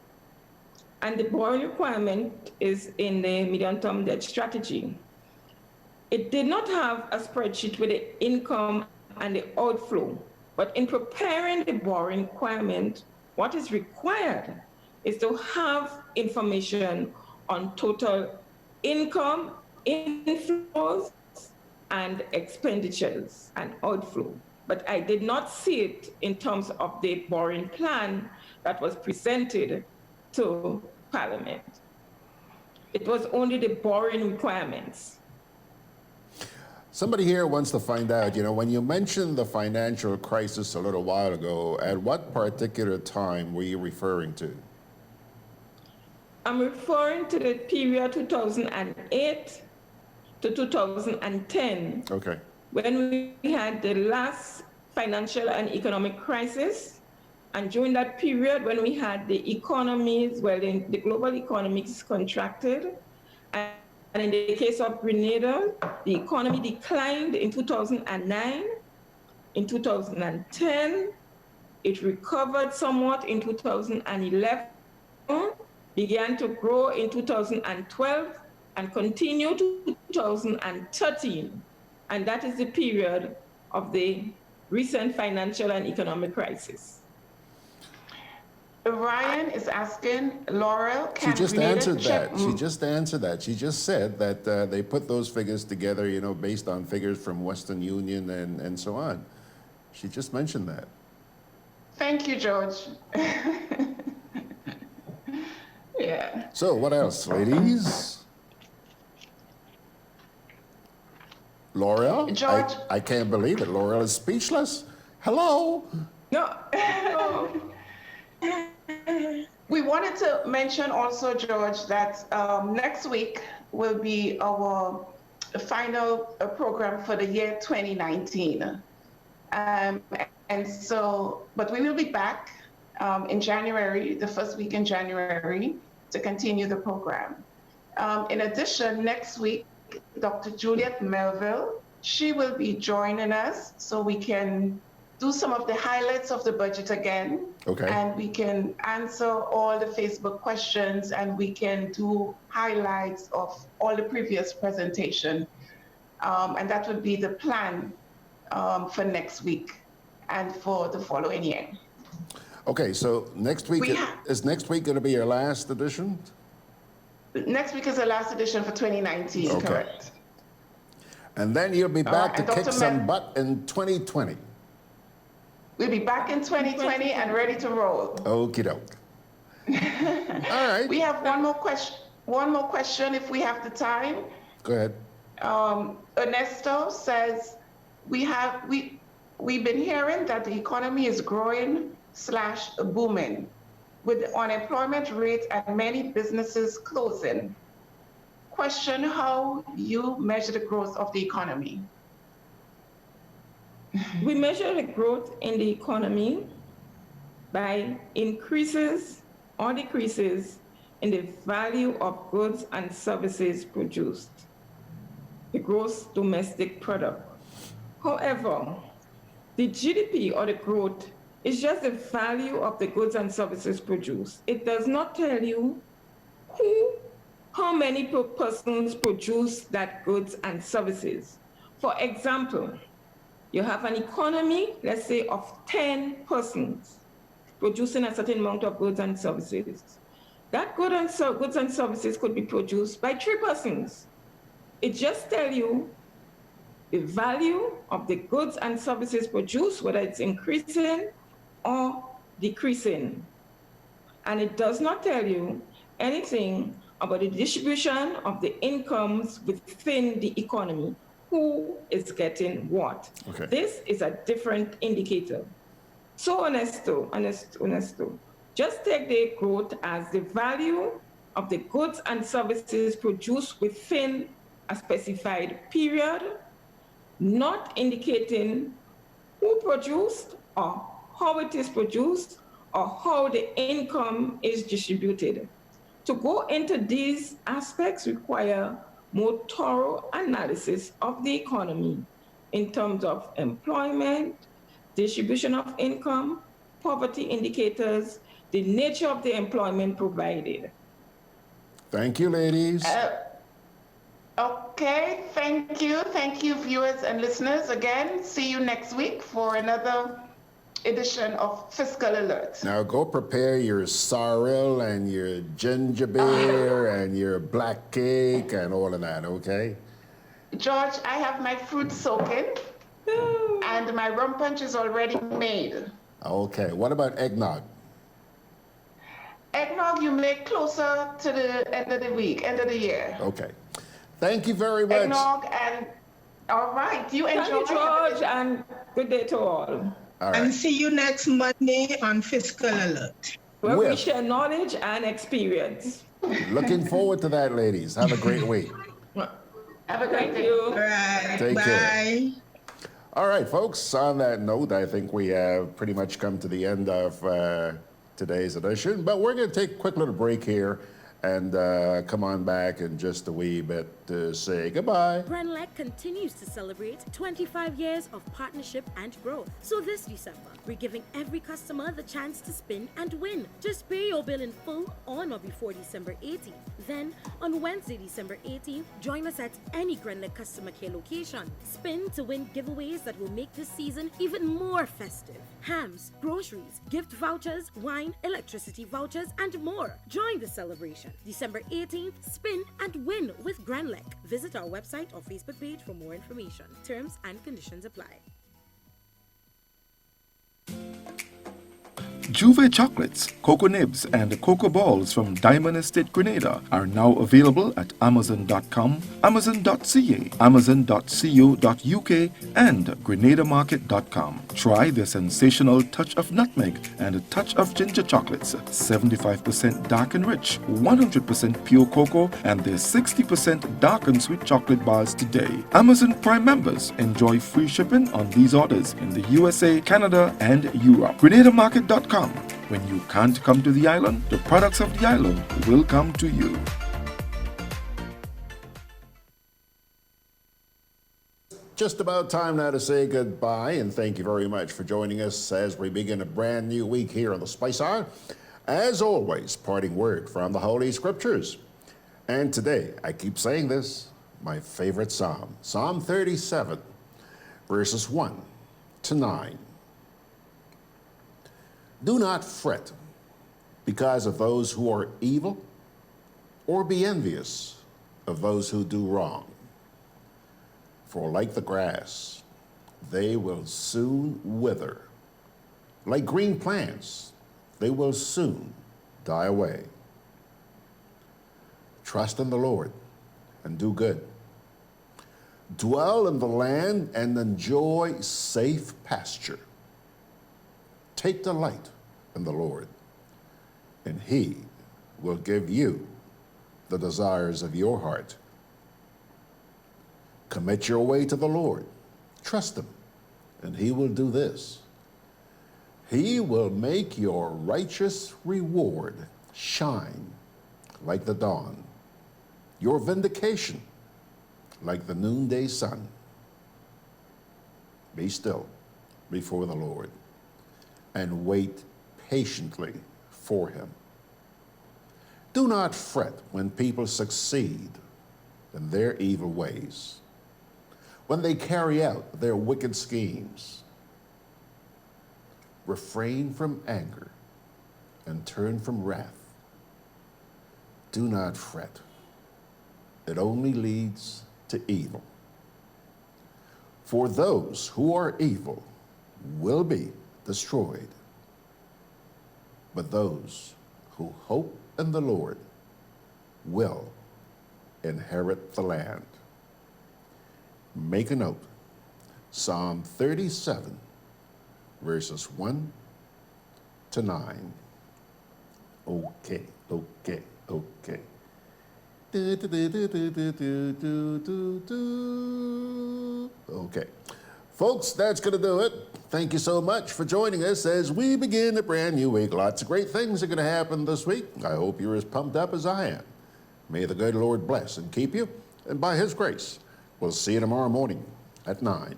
and the borrowing requirement is in the medium-term debt strategy, it did not have a spreadsheet with the income and the outflow, but in preparing the borrowing requirement, what is required is to have information on total income, inflows, and expenditures and outflow. But I did not see it in terms of the borrowing plan that was presented to Parliament. It was only the borrowing requirements. Somebody here wants to find out, you know, when you mentioned the financial crisis a little while ago, at what particular time were you referring to? I'm referring to the period 2008 to 2010. Okay. When we had the last financial and economic crisis, and during that period when we had the economies, well, the global economies contracted, and in the case of Grenada, the economy declined in 2009, in 2010. It recovered somewhat in 2011, began to grow in 2012, and continued to 2013. And that is the period of the recent financial and economic crisis. Ryan is asking, Laurel, can She just Grenada answered check? that. She just answered that. She just said that they put those figures together, you know, based on figures from Western Union and so on. She just mentioned that. Thank you, George. Yeah. So what else, ladies? Laurel? George. I can't believe it. Laurel is speechless. Hello? No. We wanted to mention also, George, that next week will be our final program for the year 2019. And so, but we will be back in January, the first week in January, to continue the program. In addition, next week, Dr. Juliet Melville, she will be joining us so we can do some of the highlights of the budget again. Okay. And we can answer all the Facebook questions, and we can do highlights of all the previous presentation. And that would be the plan for next week and for the following year. Okay, so next week, is next week going to be your last edition? Next week is the last edition for 2019, okay. Correct. And then you'll be back to kick Dr. some butt in 2020. We'll be back in 2020 and ready to roll. Okie doke. All right. We have one more question if we have the time. Go ahead. Ernesto says, we've been hearing that the economy is growing / booming, with the unemployment rate and many businesses closing. Question how you measure the growth of the economy. We measure the growth in the economy by increases or decreases in the value of goods and services produced, the gross domestic product. However, the GDP or the growth is just the value of the goods and services produced. It does not tell you how many persons produce that goods and services. For example, you have an economy, let's say, of 10 persons producing a certain amount of goods and services. That goods and services could be produced by 3 persons. It just tells you the value of the goods and services produced, whether it's increasing or decreasing. And it does not tell you anything about the distribution of the incomes within the economy. Who is getting what? Okay. This is a different indicator. So Ernesto, just take the growth as the value of the goods and services produced within a specified period, not indicating who produced or how it is produced or how the income is distributed. To go into these aspects require more thorough analysis of the economy in terms of employment, distribution of income, poverty indicators, the nature of the employment provided. Thank you, ladies. Okay, thank you. Thank you, viewers and listeners. Again, see you next week for another edition of Fiscal Alert. Now go prepare your sorrel and your ginger beer and your black cake and all of that, okay? George, I have my fruit soaking and my rum punch is already made. Okay, what about eggnog? Eggnog you make closer to the end of the week, end of the year. Okay. Thank you very much. Eggnog and, all right, you enjoy. Thank you, George, and good day to all. All right. And see you next Monday on Fiscal Alert. Where we share knowledge and experience. Looking forward to that, ladies. Have a great week. Have a great day. All right. Take Bye. care. All right, folks. On that note, I think we have pretty much come to the end of today's edition. But we're going to take a quick little break here. and come on back in just a wee bit to say goodbye. GRENLEC continues to celebrate 25 years of partnership and growth. So this December, we're giving every customer the chance to spin and win. Just pay your bill in full on or before December 18th. Then, on Wednesday, December 18th, join us at any GRENLEC customer care location. Spin to win giveaways that will make this season even more festive. Hams, groceries, gift vouchers, wine, electricity vouchers, and more. Join the celebration. December 18th, spin and win with GRENLEC. Visit our website or Facebook page for more information. Terms and conditions apply. Juve chocolates, cocoa nibs, and cocoa balls from Diamond Estate Grenada are now available at Amazon.com, Amazon.ca, Amazon.co.uk, and GrenadaMarket.com. Try the sensational touch of nutmeg and a touch of ginger chocolates, 75% dark and rich, 100% pure cocoa, and their 60% dark and sweet chocolate bars today. Amazon Prime members enjoy free shipping on these orders in the USA, Canada, and Europe. GrenadaMarket.com. When you can't come to the island, the products of the island will come to you. Just about time now to say goodbye, and thank you very much for joining us as we begin a brand new week here on the Spice Hour. As always, parting word from the Holy Scriptures. And today, I keep saying this, my favorite Psalm, Psalm 37, verses 1 to 9. Do not fret because of those who are evil, or be envious of those who do wrong. For like the grass, they will soon wither. Like green plants, they will soon die away. Trust in the Lord and do good. Dwell in the land and enjoy safe pasture. Take delight in the Lord, and He will give you the desires of your heart. Commit your way to the Lord. Trust Him, and He will do this. He will make your righteous reward shine like the dawn, your vindication like the noonday sun. Be still before the Lord and wait patiently for Him. Do not fret when people succeed in their evil ways, when they carry out their wicked schemes. Refrain from anger and turn from wrath. Do not fret. It only leads to evil. For those who are evil will be destroyed, but those who hope in the Lord will inherit the land. Make a note, Psalm 37, verses 1 to 9. Okay. Okay. Folks, that's going to do it. Thank you so much for joining us as we begin a brand new week. Lots of great things are going to happen this week. I hope you're as pumped up as I am. May the good Lord bless and keep you, and by His grace, we'll see you tomorrow morning at 9.